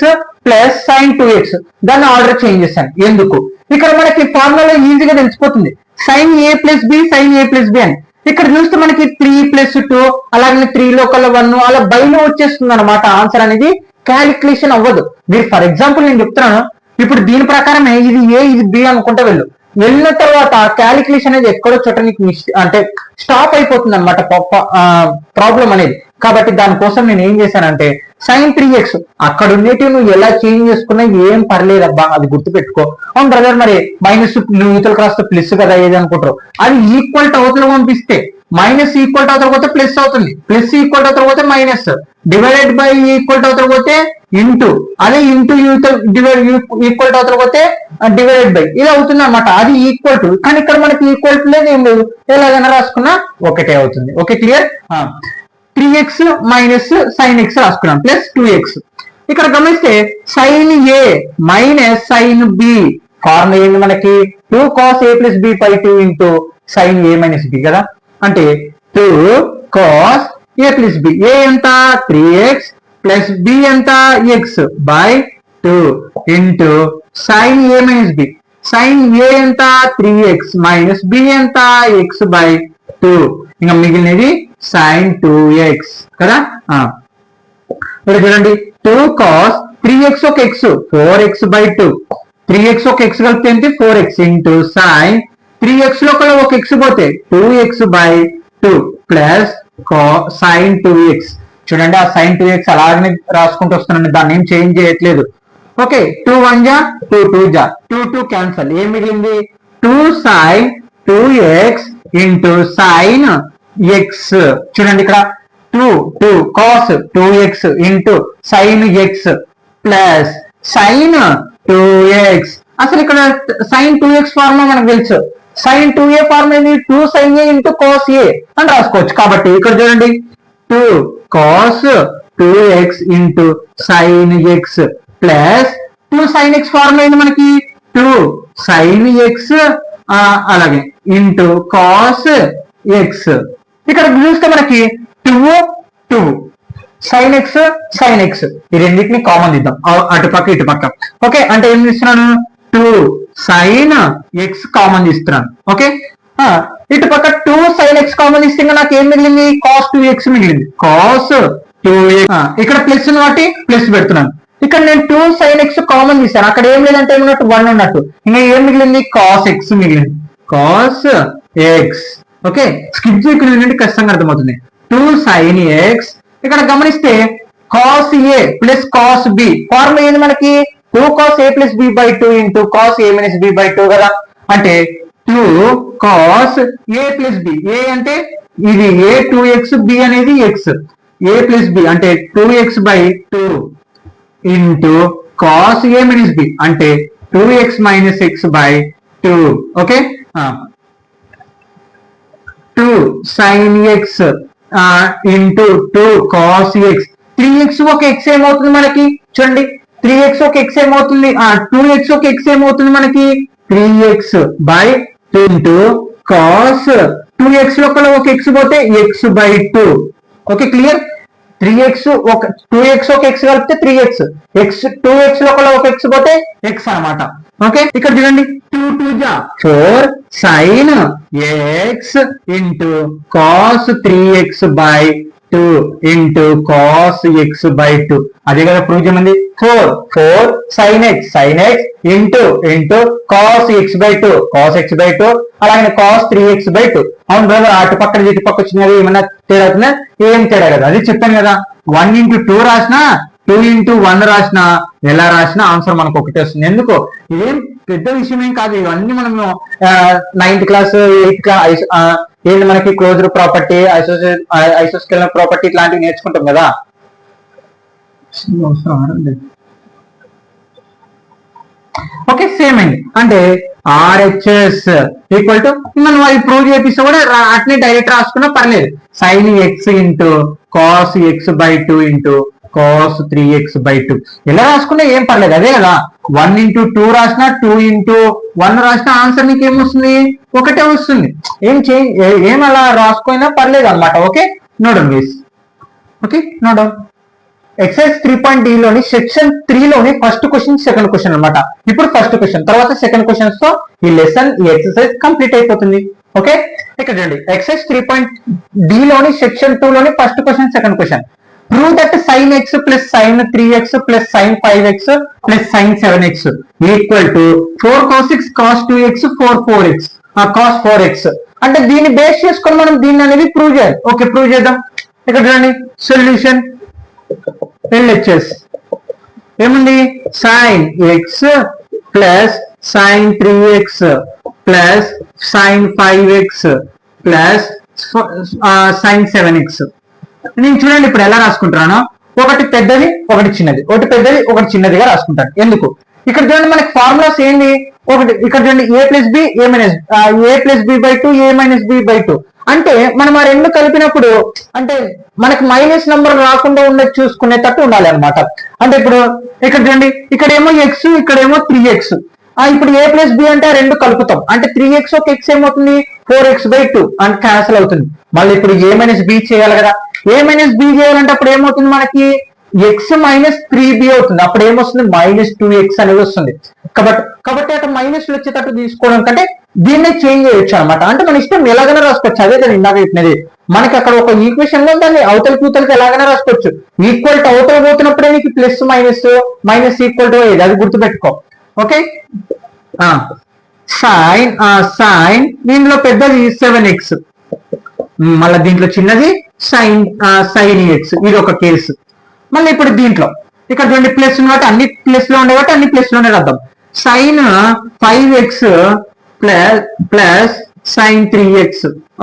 plus sin 2x దాన్ని ఆర్డర్ చేంజ్ చేశాను ఎందుకు ఇక్కడ మనకి ఫార్ములా ఈజీగా తెలిసిపోతుంది sin a plus b sin a plus b అని ఇక్కడ చూస్తే మనకి 3 ప్లస్ 2 అలాగే 3 లోకల్ 1 అలా బైలో వచ్చేస్తుంది అనమాట ఆన్సర్ అనేది క్యాలిక్యులేషన్ అవ్వదు మీరు ఫర్ ఎగ్జాంపుల్ నేను చెప్తున్నాను ఇప్పుడు దీని ప్రకారమే ఇది ఏ ఇది బి అనుకుంటే వెళ్ళిన తర్వాత క్యాలిక్యులేషన్ అనేది ఎక్కడో చోట నీకు అంటే స్టాప్ అయిపోతుంది అనమాట ప్రాబ్లం అనేది కాబట్టి దానికోసం నేను ఏం చేశానంటే sin 3x అక్కడ ఉండేటివి నువ్వు ఎలా చేంజ్ చేసుకున్నా ఏం పర్లేదు అబ్బా, అది గుర్తుపెట్టుకో. అవును బ్రదర్, మరి మైనస్ నువ్వు ఇతరులకు రాస్తే ప్లస్ కదా ఏది అనుకుంటారు, అది ఈక్వల్ టు అవతల పంపిస్తే మైనస్ ఈక్వల్ టు అవతల పోతే ప్లస్ అవుతుంది, ప్లస్ ఈక్వల్ టు అవతల పోతే minus, divided by equal to అవతల పోతే ఇంటూ, అదే ఇంటూ ఈక్వల్ టు అవతల పోతే డివైడెడ్ బై, ఇది అవుతుంది అనమాట. అది ఈక్వల్ టు, కానీ ఇక్కడ మనకి ఈక్వల్ టు లేదు, ఏం లేదు, ఎలాగైనా రాసుకున్నా ఒకటే అవుతుంది. Okay, clear. 3x minus sin x రాసుకున్నాం ప్లస్ 2x. ఇక్కడ గమనిస్తే sin a minus sin b formula ఏంటి మనకి 2 cos a plus b by 2 into sin a minus b కదా. అంటే 2 cos a plus b, a ఎంత 3x ప్లస్ b ఎంత x by 2 into sin a minus b, sin a ఎంత 3x మైనస్ b ఎంత x బై 2, ఇంకా మిగిలినది sin 2x కదా. ఇక్కడ చూడండి 2 cos 3x ఒక x 4x బై 2, 3x ఒక x కలిపితే ఏంటి 4x ఇంటూ sin 3x లో ఒక x పోతే 2x by 2 plus sin 2x. చూడండి ఆ sin 2x అలాగనే రాసుకుంటూ వస్తున్నాను, దాన్ని ఏం చేంజ్ చేయట్లేదు. ఓకే, 2 1 జా 2 2 జా 2 2 క్యాన్సల్, ఏం మిగిలింది 2 sin 2x into sin x. చూడండి ఇక్కడ 2 2 cos 2x into sin x plus sin 2x. అసలు ఇక్కడ sin 2x ఫార్ములా మనకు తెలుసు, sin 2a ఫార్ములా ఏంటి 2 sin a into cos a అని రాసుకోవచ్చు. కాబట్టి ఇక్కడ చూడండి 2 cos 2x into sin x plus 2 sin x formula ఏంటి మనకి 2 sin x అలాగే ఇంటూ cos x. ఇక్కడ చూస్తే మనకి 2 2 sin x sin x, ఈ రెండింటిని కామన్ తీద్దాం అటుపక్క ఇటుపక్క. ఓకే, అంటే ఏం తీస్తున్నాను 2 sin x కామన్ తీస్తున్నాను. ఓకే, ఇటుపక్క 2 sin x కామన్ తీస్తే నాకు ఏం మిగిలింది cos 2x మిగిలింది, cos 2x. ఇక్కడ ప్లస్ కాబట్టి ప్లస్ పెడుతున్నాను. ఇక్కడ నేను 2 sin x కామన్ తీసాను, అక్కడ ఏం లేదంటే ఏమన్నట్టు 1 ఉన్నట్టు, ఇంకా ఏం మిగిలింది cos x మిగిలింది, cos x. ఓకే, స్కిప్ చేయకుండా ఖచ్చితంగా అర్థమవుతుంది. 2 sin x, ఇక్కడ గమనిస్తే cos a plus cos b formula ఏంది మనకి 2 cos a plus b by 2 into cos a minus b by 2 కదా. అంటే 2 cos a plus b, a అంటే ఇది a 2x, b అనేది x, a ప్లస్ b అంటే 2x by 2 into cos a minus b అంటే 2x minus x by 2. Okay, 2 sin x into 2 cos x, 3x ఒక x ఏమవుతుంది మనకి చూడండి, 3x ఒక x ఏమవుతుంది, 2x ఒక x ఏమవుతుంది మనకి 3x by 2 into cos 2x లో ఒక x పోతే x by 2. Okay, clear. 3x ఒక 2x ఒక x కలిపితే 3x, x 2x లో ఒక x పోతే x అన్నమాట. ఓకే, ఇక్కడ చూడండి 2 2 జా 4 sin x into cos 3x by 2 into cos x by 2. అదే కదా ప్రూవ్ చేయమంది 4 sin x into cos x by 2 cos x by 2 అలాగే cos 3x బై 2. అవును బ్రదర్, అటు పక్కన ఇటు పక్క వచ్చినది ఏమన్నా తేడా అవుతుందా, ఏం తేడా కదా, అది చెప్పాను కదా. 1 ఇంటూ 2 రాసినా 2 ఇంటూ 1 రాసినా ఎలా రాసినా ఆన్సర్ మనకు ఒకటే వస్తుంది. ఎందుకు, ఇదేం పెద్ద విషయం ఏం కాదు, ఇవన్నీ మనం 9th క్లాస్ 8th క్లాస్ ఏంటి మనకి క్లోజ్డ్ ప్రాపర్టీ, ఐసోస్కేలర్ ప్రాపర్టీ ఇట్లాంటివి నేర్చుకుంటాం కదా. ఓకే, సేమ్ అయింది. అంటే RHS ఈక్వల్ టు మనం అది ప్రూవ్ చేపిస్తే కూడా అట్నే డైరెక్ట్ రాసుకున్నా పర్లేదు, sin x into cos x by 2 into cos 3x by 2 ఎలా రాసుకున్నా ఏం పర్లేదు, అదే కదా. 1 ఇంటూ 2 రాసినా 2 ఇంటూ 1 రాసినా ఆన్సర్ నీకు ఏమొస్తుంది, ఒకటే వస్తుంది. ఏం అలా రాసుకున్నా పర్లేదు అనమాట. Okay, no doubt guys. Okay, no doubt. Exercise 3.d లోని సెక్షన్ 3 లోని ఫస్ట్ క్వశ్చన్ సెకండ్ క్వశ్చన్ అనమాట. ఇప్పుడు ఫస్ట్ క్వశ్చన్ తర్వాత సెకండ్ క్వశ్చన్స్ తో ఈ లెసన్ ఈ ఎక్సర్సైజ్ కంప్లీట్ అయిపోతుంది. ఓకే, ఇక్కడ చూడండి ఎక్సర్సైజ్ 3.d లోని సెక్షన్ 2 లోని first question second question. Prove that sin x plus sin 3x plus sin 5x plus sin 7x equal to 4 cos x cos 2x 4 cos 4x. అంటే దీన్ని బేస్ చేసుకొని మనం దీన్ని అనేది ప్రూవ్ చేయాలి. ఓకే, ప్రూవ్ చేద్దాం. ఇక్కడ చూడండి సొల్యూషన్ LHS ఏముంది sign X plus sign 3x plus sign 5x plus sign 7x. నేను చూడండి ఇప్పుడు ఎలా రాసుకుంటున్నాను, ఒకటి పెద్దది ఒకటి చిన్నది, ఒకటి పెద్దది ఒకటి చిన్నదిగా రాసుకుంటాను. ఎందుకు? ఇక్కడ చూడండి మనకి ఫార్ములాస్ ఏంటి, ఒకటి ఇక్కడ చూడండి a plus B a plus B by 2 a minus B by 2. అంటే మనం ఆ రెండు కలిపినప్పుడు అంటే మనకి మైనస్ నెంబర్ రాకుండా ఉండేది చూసుకునేటట్టు ఉండాలి అనమాట. అంటే ఇప్పుడు ఇక్కడ చూడండి ఇక్కడేమో ఎక్స్ ఇక్కడేమో 3x. ఇప్పుడు a ప్లస్ బి అంటే ఆ రెండు కలుపుతాం, అంటే 3x ఒక x ఏమవుతుంది 4x బై 2 అంటే క్యాన్సిల్ అవుతుంది. మళ్ళీ ఇప్పుడు a మైనస్ బి చేయాలి కదా, a మైనస్ బి చేయాలంటే అప్పుడు ఏమవుతుంది మనకి x మైనస్ 3b అవుతుంది. అప్పుడు ఏమొస్తుంది మైనస్ 2x అనేది వస్తుంది. కాబట్టి అటు మైనస్ వచ్చేటట్టు తీసుకోవడం కంటే దీన్నే చేంజ్ చేయొచ్చు అనమాట. అంటే మన ఇష్టం ఎలాగైనా రాసుకోవచ్చు. అదే కదా ఇందాక చెప్పినది, మనకి అక్కడ ఒక ఈక్వేషన్ లో దాన్ని అవతల కూతలకి ఎలాగైనా రాసుకోవచ్చు. ఈక్వల్ టు అవతల పోతున్నప్పుడే నీకు plus minus minus equal to ఏది అది గుర్తుపెట్టుకో. ఓకే, సైన్ దీంట్లో పెద్దది 7x, మళ్ళీ దీంట్లో చిన్నది సైన్ ఎక్స్, ఇది ఒక కేసు. మళ్ళీ ఇప్పుడు దీంట్లో ఇక్కడ చూడండి ప్లస్ కాబట్టి అన్ని ప్లస్ లో ఉండే కాబట్టి అన్ని ప్లస్ లోనే రాద్దాం. Sign 5x plus sign 3x.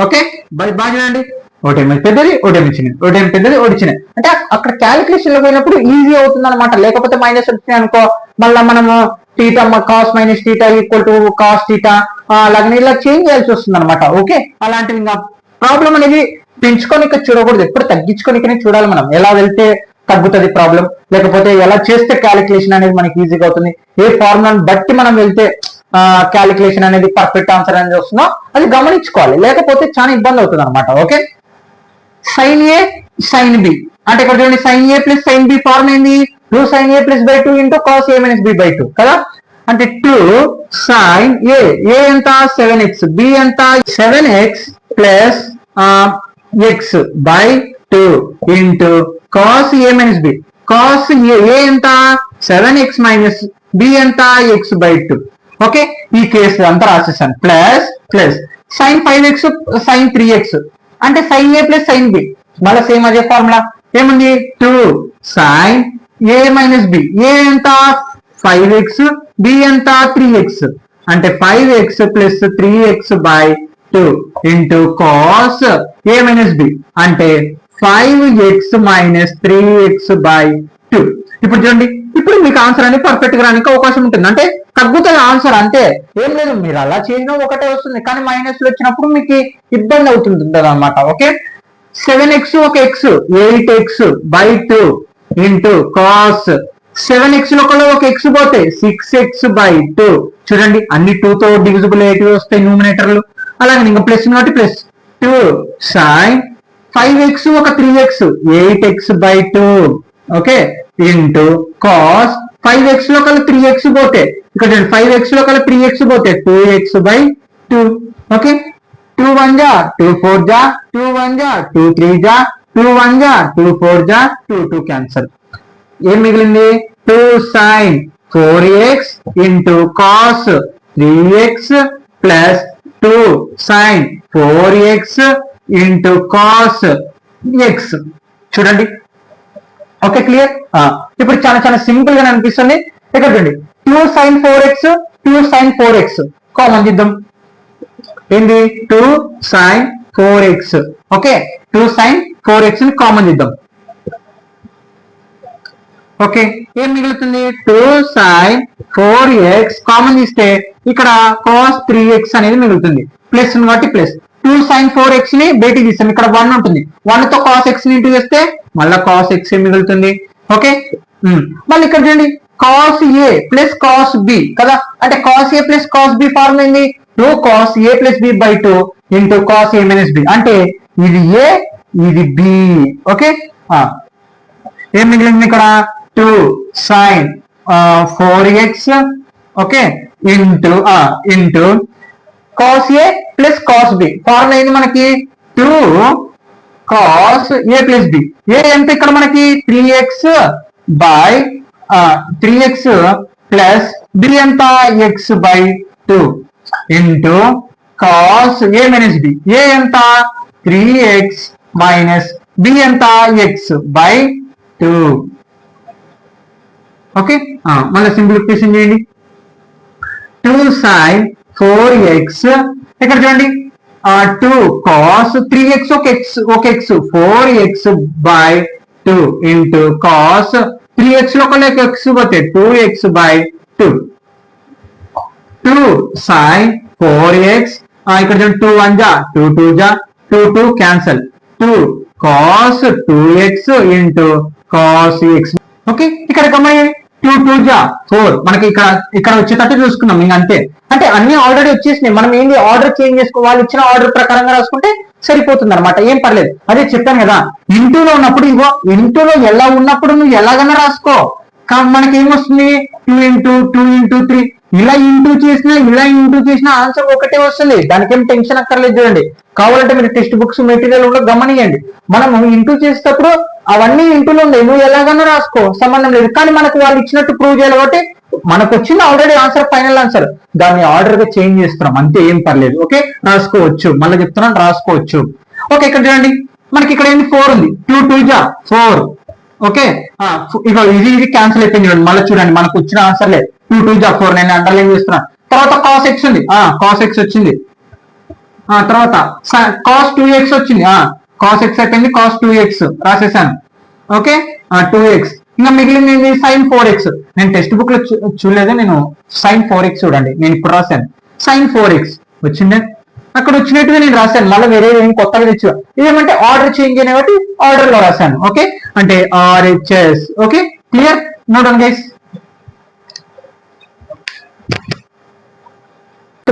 Okay, బాగా చూడండి, ఒకటేమో పెద్దది ఒకటేమో చిన్నది, ఒకటేమో పెద్దది ఒకటి చిన్నది. అంటే అక్కడ క్యాలిక్యులేషన్ లో పోయినప్పుడు ఈజీ అవుతుంది అనమాట. లేకపోతే మైనస్ వచ్చినాయి అనుకో మళ్ళీ మనము theta cos minus theta equal to cos theta అలాగే ఇలా చేంజ్ చేయాల్సి వస్తుంది అనమాట. ఓకే, అలాంటివి ఇంకా ప్రాబ్లం అనేది పెంచుకొని చూడకూడదు, ఎప్పుడు తగ్గించుకొని చూడాలి మనం. ఎలా వెళ్తే తగ్గుతుంది ప్రాబ్లం, లేకపోతే ఎలా చేస్తే క్యాలిక్యులేషన్ అనేది మనకి ఈజీగా అవుతుంది, ఏ ఫార్ములాని బట్టి మనం వెళ్తే క్యాలిక్యులేషన్ అనేది పర్ఫెక్ట్ ఆన్సర్ అనేది వస్తుందో అది గమనించుకోవాలి, లేకపోతే చాలా ఇబ్బంది అవుతుంది అనమాట. Okay, sine A sine B అంటే ఇక్కడ చూడండి sine A plus sine B form ఏంది 2 sin a plus by 2 into cos a minus B by 2 కదా. అంటే 2 sin a ఎంత 7x, b ఎంత 7x plus x by 2 into cos a minus B. Cos a ఎంత 7x మైనస్ b ఎంత x బై 2. ఓకే, ఈ కేసు అంతా రాసేసాను. Plus sin 5x sin 3x అంటే sin a plus sin b, మళ్ళీ సేమ్ అదే ఫార్ములా ఏముంది 2 sin a minus B. A ఎంత 5x, b ఎంత 3x అంటే 5x plus 3x by 2 into cos a minus B అంటే 5x మైనస్ 3x బై 2. ఇప్పుడు చూడండి, ఇప్పుడు మీకు ఆన్సర్ అనేది పర్ఫెక్ట్ గా రానికి అవకాశం ఉంటుంది. అంటే తగ్గుతుంది ఆన్సర్, అంతే ఏం లేదు. మీరు అలా చేసినా ఒకటే వస్తుంది, కానీ మైనస్ వచ్చినప్పుడు మీకు ఇబ్బంది అవుతుంది అనమాట. ఓకే, 7x ఒక x 8x by 2 into cos 7x లో ఒక x పోతే 6x బై 2. చూడండి అన్ని 2 తో డివిజిబుల్ ఏటివి వస్తాయి న్యూమినేటర్లు. అలాగే ఇంకా ప్లస్ కాబట్టి ప్లస్ 2 sin 5x ఒక 3x 8x by 2. Okay, into cos 5x లో 3x పోతే ఇక్కడ 5x లో 3x పోతే 2x బై 2. ఓకే, 2 1 జా 2 4 జా 2 1 జా 2 3 జా 2 1 జా 2 4 జా 2 2 క్యాన్సల్. ఏం మిగిలింది 2 sin 4x into cos 3x plus 2 sin 4x into cos x. చూడండి, ఓకే క్లియర్. ఇప్పుడు చాలా చాలా సింపుల్ గా అనిపిస్తుంది. ఇక్కడ చూడండి 2 sin 4x 2 sin 4x common చేద్దాం. ఏంది 2 sin 4x. Okay, 2 sin 4x ని కామన్ చేద్దాం. ఓకే, ఏం మిగులుతుంది 2 sin 4x కామన్ తీస్తే ఇక్కడ cos 3x అనేది మిగులుతుంది. ప్లస్ కాబట్టి ప్లస్ 2 sin 4x ని బయటికి తీస్తాం, ఇక్కడ 1 ఉంటుంది. 1 తో cos x ని ఇంటూ చేస్తే మళ్ళీ cos x మిగులుతుంది. ఓకే, మళ్ళీ ఇక్కడ చూడండి cos a plus cos b కదా. అంటే cos a plus cos b form ఏంది 2 cos a plus b by 2 into cos a minus b. అంటే ఇది a ఇది b. ఓకే, ఏం మిగిలింది ఇక్కడ 2 sin 4x okay into cos a plus cos b formula ఏంది మనకి 2 cos a ప్లస్ b. ఏ ఎంత ఇక్కడ మనకి 3x by 3x plus b ఎంత x by 2 into cos a minus b. ఏ ఎంత 3x మైనస్ బి ఎంత ఎక్స్ బై 2. ఓకే, మళ్ళీ సింప్లిఫికేషన్ చేయండి. 2 sin 4x ఇక్కడ చూడండి 2 cos 3x ఒక x 4x by 2 into cos 3x లో ఒక x పోతే 2x by 2. 2 sin 4x ఇక్కడ చూడండి 2 1 జా 2 2 జా 2 2 cancel 2 cos 2x into cos x. Okay, ఇక్కడ గమనించండి 2 2 జా 4 మనకి ఇక్కడ వచ్చేటట్టు చూసుకున్నాం ఇంక అంతే. అంటే అన్ని ఆల్రెడీ వచ్చేసినాయి, మనం ఏంటి ఆర్డర్ చేంజ్ చేసుకో, వాళ్ళు ఇచ్చిన ఆర్డర్ ప్రకారంగా రాసుకుంటే సరిపోతుంది అనమాట, ఏం పర్లేదు. అదే చెప్పాను కదా, ఇంటూలో ఉన్నప్పుడు ఇగో ఇంటూలో ఎలా ఉన్నప్పుడు నువ్వు ఎలాగైనా రాసుకో. మనకి ఏమొస్తుంది 2 into 2 into 3 ఇలా ఇంటూ చేసినా ఆన్సర్ ఒకటే వస్తుంది, దానికి ఏం టెన్షన్ అక్కర్లేదు. చూడండి, కావాలంటే మీరు టెక్స్ట్ బుక్స్ మెటీరియల్ కూడా గమనియండి. మనం ఇంటూ చేసేటప్పుడు అవన్నీ ఇంటూలో ఉన్నాయి, నువ్వు ఎలాగైనా రాసుకో, సంబంధం లేదు. కానీ మనకు వాళ్ళు ఇచ్చినట్టు ప్రూవ్ చేయాలి కాబట్టి మనకు వచ్చింది ఆల్రెడీ ఆన్సర్, ఫైనల్ ఆన్సర్, దాన్ని ఆర్డర్ గా చేంజ్ చేస్తున్నాం అంతే, ఏం పర్లేదు. ఓకే, రాసుకోవచ్చు, మళ్ళీ చెప్తున్నాను రాసుకోవచ్చు. ఓకే, ఇక్కడ చూడండి మనకి ఇక్కడ ఏంటి 4 ఉంది, 2 2 జా 4. ఓకే, ఇక ఇది క్యాన్సిల్ అయిపోయింది. చూడండి మళ్ళీ చూడండి మనకు వచ్చిన ఆన్సర్లే 2 2 జా 4, నేను అండర్లైన్ చేస్తున్నాను. తర్వాత cos x ఉంది, cos x వచ్చింది. తర్వాత cos 2x వచ్చింది, cos x అయిపోయింది, cos 2x రాసేసాను. Okay, 2x. ఇంకా మిగిలింది sin 4x. నేను టెక్స్ట్ బుక్ లో చూడలేదు, నేను sin 4x చూడండి, నేను ఇప్పుడు రాశాను sin 4x వచ్చిందే, అక్కడ వచ్చినట్టుగా నేను రాశాను, మళ్ళీ వేరే ఏం కొత్తగా తెచ్చు. ఇదేమంటే ఆర్డర్ చేంజ్ అయిన కాబట్టి ఆర్డర్ లో రాశాను. ఓకే, అంటే RHS. Okay, clear, note down guys.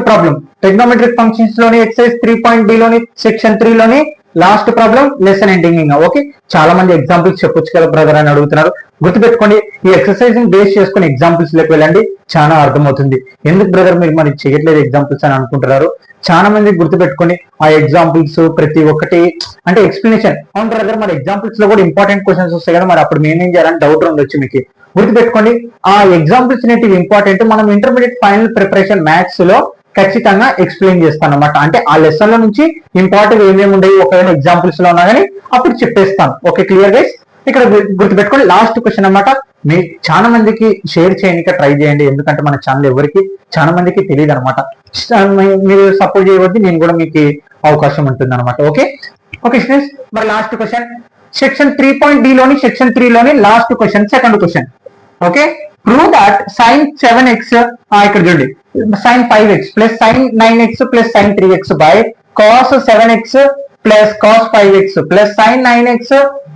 Problem trigonometric functions లోని ఎక్సర్సైజ్ 3.d లోని సెక్షన్ 3 లోని last problem lesson ending. Okay, చాలా మంది ఎగ్జాంపుల్స్ చెప్పొచ్చు కదా బ్రదర్ అని అడుగుతున్నారు. గుర్తుపెట్టుకోండి, ఈ ఎక్సర్సైజ్ బేస్ చేసుకుని ఎగ్జాంపుల్స్ లోకి వెళ్ళండి, చాలా అర్థమవుతుంది. ఎందుకు బ్రదర్ మీరు మరి చేయట్లేదు ఎగ్జాంపుల్స్ అని అనుకుంటున్నారు. చాలా మంది గుర్తుపెట్టుకోండి, ఆ ఎగ్జాంపుల్స్ ప్రతి ఒక్కటి అంటే ఎక్స్ప్లెనేషన్. అవును బ్రదర్, మరి ఎగ్జాంపుల్స్ లో కూడా ఇంపార్టెంట్ క్వశ్చన్స్ వస్తాయి కదా, మరి అప్పుడు మేమేం చేయాలని డౌట్ ఉండొచ్చు మీకు. గుర్తుపెట్టుకోండి, ఆ ఎగ్జాంపుల్స్ అనేటివి ఇంపార్టెంట్. మనం ఇంటర్మీడియట్ ఫైనల్ ప్రిపరేషన్ మ్యాథ్స్ లో ఖచ్చితంగా ఎక్స్ప్లెయిన్ చేస్తాను అనమాట. అంటే ఆ లెసన్ లో నుంచి ఇంపార్టెంట్ ఏమేమి ఉండేవి ఒకవేళ ఎగ్జాంపుల్స్ లో ఉన్నా కానీ అప్పుడు చెప్పేస్తాను. Okay, clear guys. ఇక్కడ గుర్తుపెట్టుకోండి, లాస్ట్ క్వశ్చన్ అనమాట. మీ చాలా మందికి షేర్ చేయడానికి ట్రై చేయండి, ఎందుకంటే మన ఛానల్ ఎవరికి చాలా మందికి తెలియదు అనమాట. మీరు సపోర్ట్ చేయవద్దు, నేను కూడా మీకు అవకాశం ఉంటుంది అనమాట. ఓకే ఓకే స్టూడెంట్స్, మరి లాస్ట్ క్వశ్చన్ సెక్షన్ 3.d లోని సెక్షన్ 3 లోని last question, second question. Okay, prove that sin 7x ఇక్కడ చూడండి sin 5x plus sin 9x plus sin 3x by cos 7x plus cos 5x plus sin 9x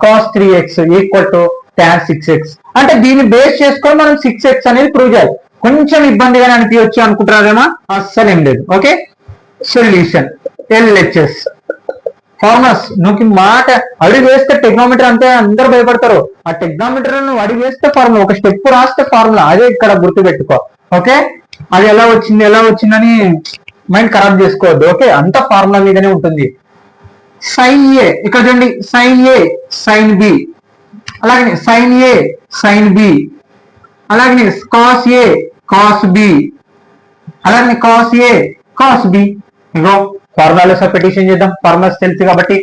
cos 3x equal to tan 6x. అంటే దీన్ని బేస్ చేసుకొని మనం 6x అనేది ప్రూవ్ చేయాలి. కొంచెం ఇబ్బందిగా అనిపించవచ్చు అనుకుంటున్నారేమో, అస్సలు ఏం లేదు. Okay, solution LHS formulas. నువ్వు మాట అడిగి వేస్తే టెక్నోమీటర్ అంతే అందరూ భయపడతారు. ఆ టెక్నోమీటర్ నువ్వు అడిగి వేస్తే ఫార్ములా, ఒక స్టెప్ రాస్తే ఫార్ములా, అదే ఇక్కడ గుర్తు పెట్టుకో. ఓకే, అది ఎలా వచ్చిందని మైండ్ ఖరాబ్ చేసుకోవద్దు. ఓకే, అంత ఫార్ములా మీదనే ఉంటుంది. sin A ఇక్కడ చూడండి, sin A sin B, అలాగే sin A sin B, అలాగే cos A cos B, అలాగే cos A cos B. ఇగో ఫార్ములాలో సబ్స్టిట్యూషన్ చేద్దాం, ఫార్ములాస్ తెలుసు కాబట్టి.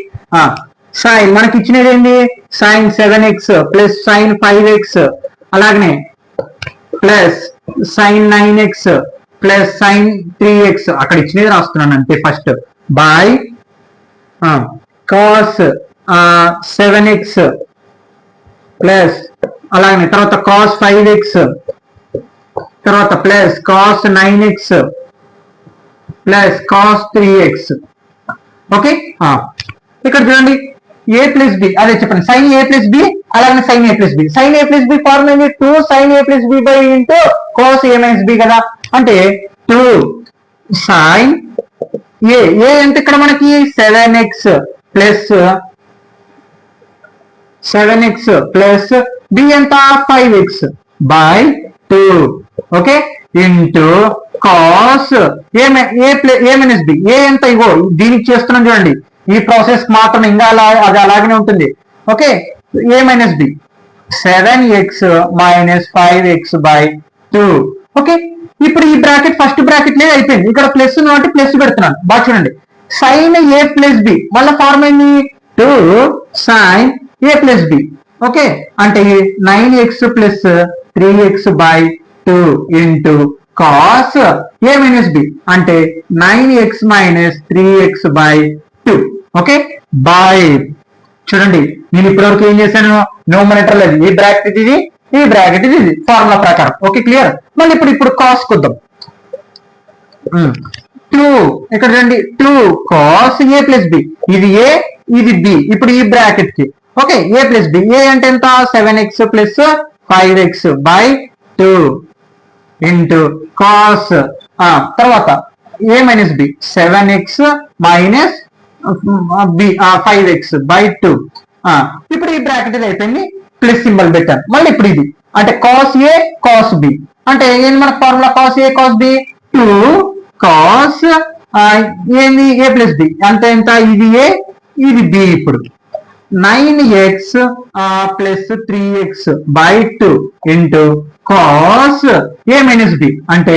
sin మనకి ఇచ్చినది ఏంటి, sin 7x plus sin 5x, అలాగనే plus sin 9x plus sin 3x, అక్కడ ఇచ్చినది రాస్తున్నాను అంతే first, by cos 7x plus అలాగనే తర్వాత cos 5x, తర్వాత plus cos 9x plus cos 3x. Okay, ఇక్కడ చూడండి a ప్లస్ b, అదే చెప్పండి sin a ప్లస్ b, అలాగే sin a plus b. sin a plus b formula ఏంటి, 2 sin a plus b by into cos a minus b కదా. అంటే 2 sin a అంటే ఇక్కడ మనకి 7x ప్లస్ b ఎంత 5x by 2. Okay, into cos a minus b. ఏ ఎంత, ఇగో దీనికి చేస్తున్నాం చూడండి, ఈ ప్రాసెస్ మాత్రం ఇంకా అది అలాగనే ఉంటుంది. Okay, a minus b 7x minus 5x by 2. Okay, ఇప్పుడు ఈ బ్రాకెట్ ఫస్ట్ బ్రాకెట్ లేదు అయిపోయింది, ఇక్కడ ప్లస్ కాబట్టి ప్లస్ పెడుతున్నాను. బాగా చూడండి, sin a ప్లస్ b, మళ్ళీ ఫార్మ్ ఏంది 2 sin a plus b. Okay, అంటే 9x plus 3x by 2 into cos a minus b అంటే 9x minus 3x by 2. Okay, by చూడండి నేను ఇప్పటివరకు ఏం చేశాను, న్యూమరేటర్ లేదు, ఈ బ్రాకెట్ ఇది, ఈ బ్రాకెట్ ఇది, ఫార్ములా ప్రకారం. Okay, clear. మళ్ళీ ఇప్పుడు కాస్ కొద్దాం. 2 ఇక్కడ చూడండి, 2 కాస్ a ప్లస్ b, ఇది a ఇది b, ఇప్పుడు ఈ బ్రాకెట్ కి. Okay, a plus b, a అంటే ఎంత 7x plus 5x by 2 into cos తర్వాత a minus b 7x minus b 5x by 2. ఇప్పుడు ఈ బ్రాకెట్ ఇది అయిపోయింది, ప్లస్ సింబల్ పెట్టాను. మళ్ళీ ఇప్పుడు ఇది అంటే కాస్ a కాస్ b అంటే ఏంది మనకు formula, cos a cos b 2 cos ఏంది a ప్లస్ b అంటే ఎంత, ఇది a ఇది b. ఇప్పుడు 9x plus 3x by 2 into cos a minus b అంటే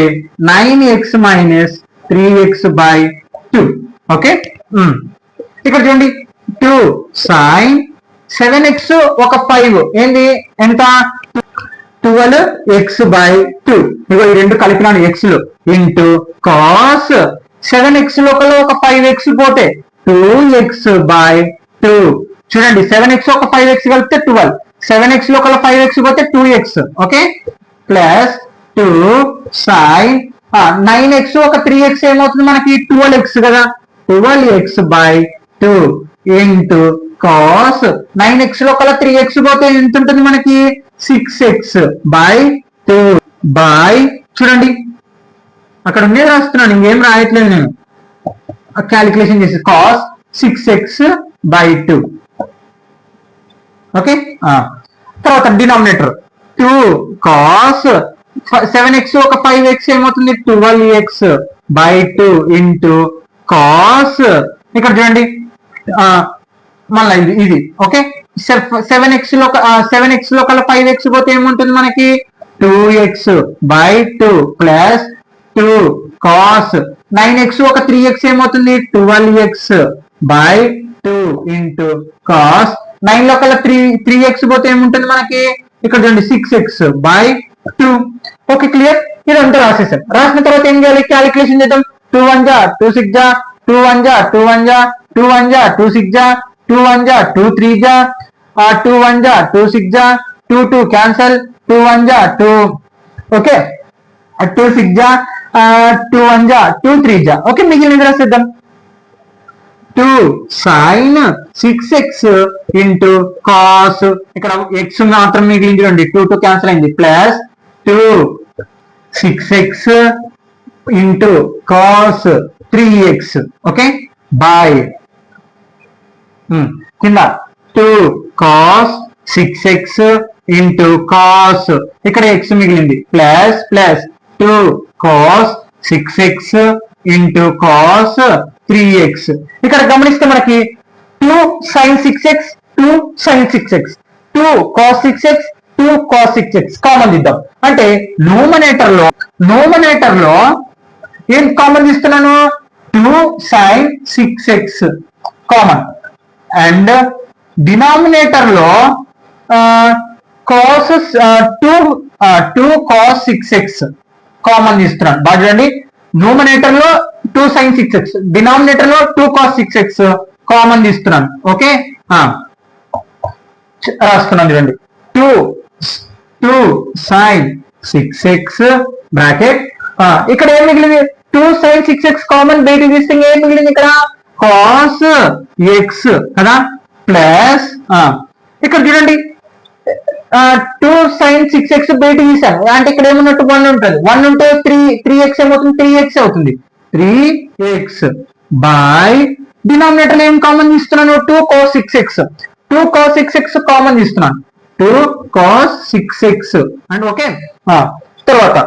9x minus 3x by 2. Okay, ఇక్కడ చూడండి 2 sin 7x ఒక 5 ఏంది ఎంత 12x బై 2, ఇగో ఈ రెండు కలిపినాను x లు ఇంటూ కాస్ 7x లోపల ఒక 5x పోతే 2x బై 2. చూడండి 7x ఒక 5x కలిపితే 12, 7x లోపల 5x పోతే 2x. Okay, plus 2 sin 9x ఒక 3x ఏమవుతుంది మనకి 12x కదా, 12x by 2 into cos 9x లోపల 3x పోతే ఎంత ఉంటుంది మనకి 6x బై 2 బై చూడండి అక్కడ ఉండేది రాస్తున్నాను, ఇంకేం రాయట్లేదు నేను, క్యాలిక్యులేషన్ చేసి కాస్ 6x బై 2. ఓకే, తర్వాత డినామినేటర్ 2 కాస్ 7x ఒక 5x ఏమవుతుంది 12x బై 2 ఇంటూ కాస్ ఇక్కడ చూడండి మళ్ళీ ఇది. ఓకే, 7x లో కల్లా 5x పోతే ఏముంటుంది మనకి 2x by 2 plus 2 cos 9x ఒక 3x ఏమవుతుంది 12x బై 2 ఇంటూ కాస్ 9 లో కల్లా 3x పోతే ఏముంటుంది మనకి ఇక్కడ చూడండి 6x బై 2. Okay, clear. ఇదంతా రాసేసాం. రాసిన తర్వాత ఏం చేయాలి, క్యాలిక్యులేషన్ చేద్దాం. 2 1 జా 2 6 జా 2 1 జా 2 1 జా 2 1 జా 2 6 జా 2 1 జా 2 3 జా 2 1 జా 2 6 జా 2 2 క్యాన్సల్ 2 1 జా 2. ఓకే, 2 6 జా 2 1 జా 2 3 జా. ఓకే, మిగిలినది రాసేద్దాం. 2 sin 6x ఇంటూ కాస్ ఇక్కడ x మాత్రం మిగిలింది చూడండి, 2 2 క్యాన్సల్ అయింది, plus 2 6x into cos 3x. Okay, by కింద 2 కాస్ 6x ఇంటూ కాస్ ఇక్కడ x మిగిలింది, plus plus 2 cos 6x into cos 3x. ఇక్కడ గమనిస్తే మనకి 2 sin 6x 2 sin 6x 2 cos 6x 2 cos 6x common తీద్దాం. అంటే న్యూమరేటర్ లో ఏం కామన్ తీస్తున్నాను 2 sin 6x common, and denominator లో cos 2 cos 6x కామన్ తీస్తున్నాను. బాగా చూడండి, న్యూమరేటర్ లో 2 sin 6x, డినామినేటర్ లో 2 cos 6x కామన్ తీస్తున్నాను. ఓకే, రాస్తున్నాను చూడండి 2 sin 6x బ్రాకెట్ ఇక్కడ ఏం మిగిలింది 2 sin 6x కామన్ బయట తీస్తే ఏం మిగిలింది ఇక్కడ cos x కదా, ప్లస్ ఇక్కడ చూడండి 2 sin 6x బయట తీసాను అంటే ఇక్కడ ఏమన్నట్టు 1 ఉంటుంది, 1 ఉంటే 3x ఏమవుతుంది 3x అవుతుంది, 3x బై డినామినేటర్ ఏం కామన్ తీస్తున్నాను 2 cos 6x 2 cos 6x common తీస్తున్నాను 2 cos 6x అండ్ ఓకే. తర్వాత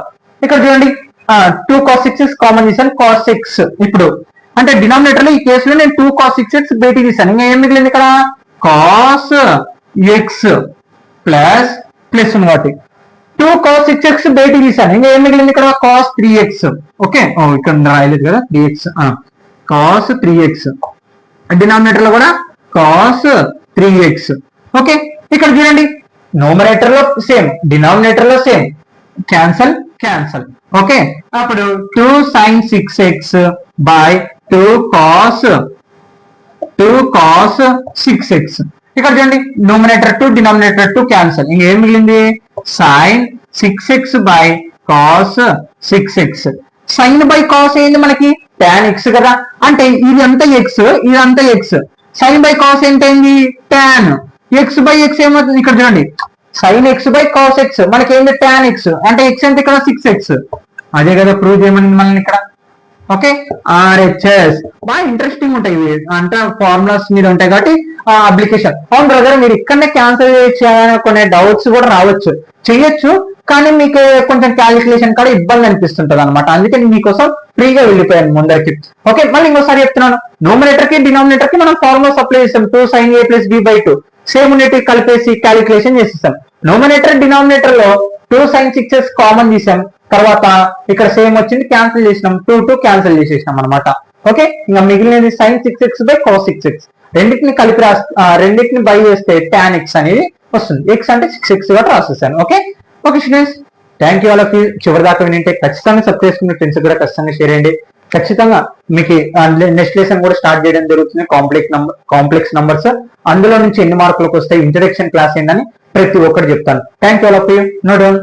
ఇక్కడ చూడండి 2 cos 6x కామన్ తీసాను cos x. ఇప్పుడు అంటే డినామినేటర్ లో ఈ కేసులో నేను 2 cos 6x బయట తీసాను, ఇంకా ఏం మిగిలింది ఇక్కడ cos x ప్లస్ ప్లస్ ఉంది కాబట్టి 2 cos 6x బయట తీసాను, ఇంకా ఏం మిగిలింది ఇక్కడ cos 3x. ఓకే, ఇక్కడ రాయలేదు కదా 3x, cos 3x డినామినేటర్ లో కూడా కాస్ 3x. ఓకే, ఇక్కడ చూడండి న్యూమరేటర్ లో సేమ్, డినామినేటర్ లో సేమ్, క్యాన్సల్ క్యాన్సల్. ఓకే, అప్పుడు 2 sin 6x by 2 cos 6x. ఇక్కడ చూడండి న్యూమరేటర్ 2 డినామినేటర్ 2 క్యాన్సల్. ఇంకేం మిగిలింది sin 6x by cos 6x. Sine by cos ఏంది మనకి tan x కదా, అంటే ఇది అంతా ఎక్స్ ఇదంతా ఎక్స్. సైన్ బై కాస్ ఏంటైంది tan x బై x ఏమవుతుంది ఇక్కడ చూడండి sine x by cos x మనకి ఏంది tan x, అంటే x అంటే ఇక్కడ 6x. అదే కదా ప్రూవ్ చేయమని మనల్ని ఇక్కడ. ఓకే, ఆర్హెచ్ఎస్ బాగా ఇంట్రెస్టింగ్ ఉంటాయి ఇవి, అంటే ఫార్ములాస్ మీద ఉంటాయి కాబట్టి అప్లికేషన్. అవును బ్రదర్ మీరు ఇక్కడనే క్యాన్సల్ చేయొచ్చు, కొన్ని డౌట్స్ కూడా రావచ్చు, చేయొచ్చు, కానీ మీకు కొంచెం క్యాలిక్యులేషన్ కూడా ఇబ్బంది అనిపిస్తుంటది అనమాట. అందుకే నేను మీకోసం ఫ్రీగా వెళ్ళిపోయాను ముందరికి. ఓకే, మళ్ళీ ఇంకోసారి చెప్తున్నాను, న్యూమరేటర్ కి డినామినేటర్ కి మనం ఫార్ములాస్ అప్లై చేస్తాం. 2 sin a plus b by 2 same ఉన్నట్టు కలిపేసి క్యాలిక్యులేషన్ చేసేస్తాం. న్యూమరేటర్ డినామినేటర్ లో 2 sin 6x కామన్ తీసాం, తర్వాత ఇక్కడ సేమ్ వచ్చింది క్యాన్సిల్ చేసినాం, 2 క్యాన్సిల్ చేసేసినాం అనమాట. ఓకే, ఇంకా మిగిలినది sin 6x by cos 6x. రెండింటిని కలిపి రెండింటిని బై చేస్తే tan x అనేది వస్తుంది. x అంటే 6x గా రాసేసాను. Okay okay students, thank you all of you. చివరి దాకా వింటే ఖచ్చితంగా సబ్స్క్రైబ్ చేసుకుని ఫ్రెండ్స్ కూడా ఖచ్చితంగా షేర్ చేయండి. ఖచ్చితంగా మీకు నెక్స్ట్ లెసన్ కూడా స్టార్ట్ చేయడం జరుగుతుంది, కాంప్లెక్స్ నంబర్స్. అందులో నుంచి ఎన్ని మార్కులకు వస్తాయి, ఇంట్రడక్షన్ క్లాస్ ఏంటని ప్రతి ఒక్కటి చెప్తాను. Thank you all of you. No down.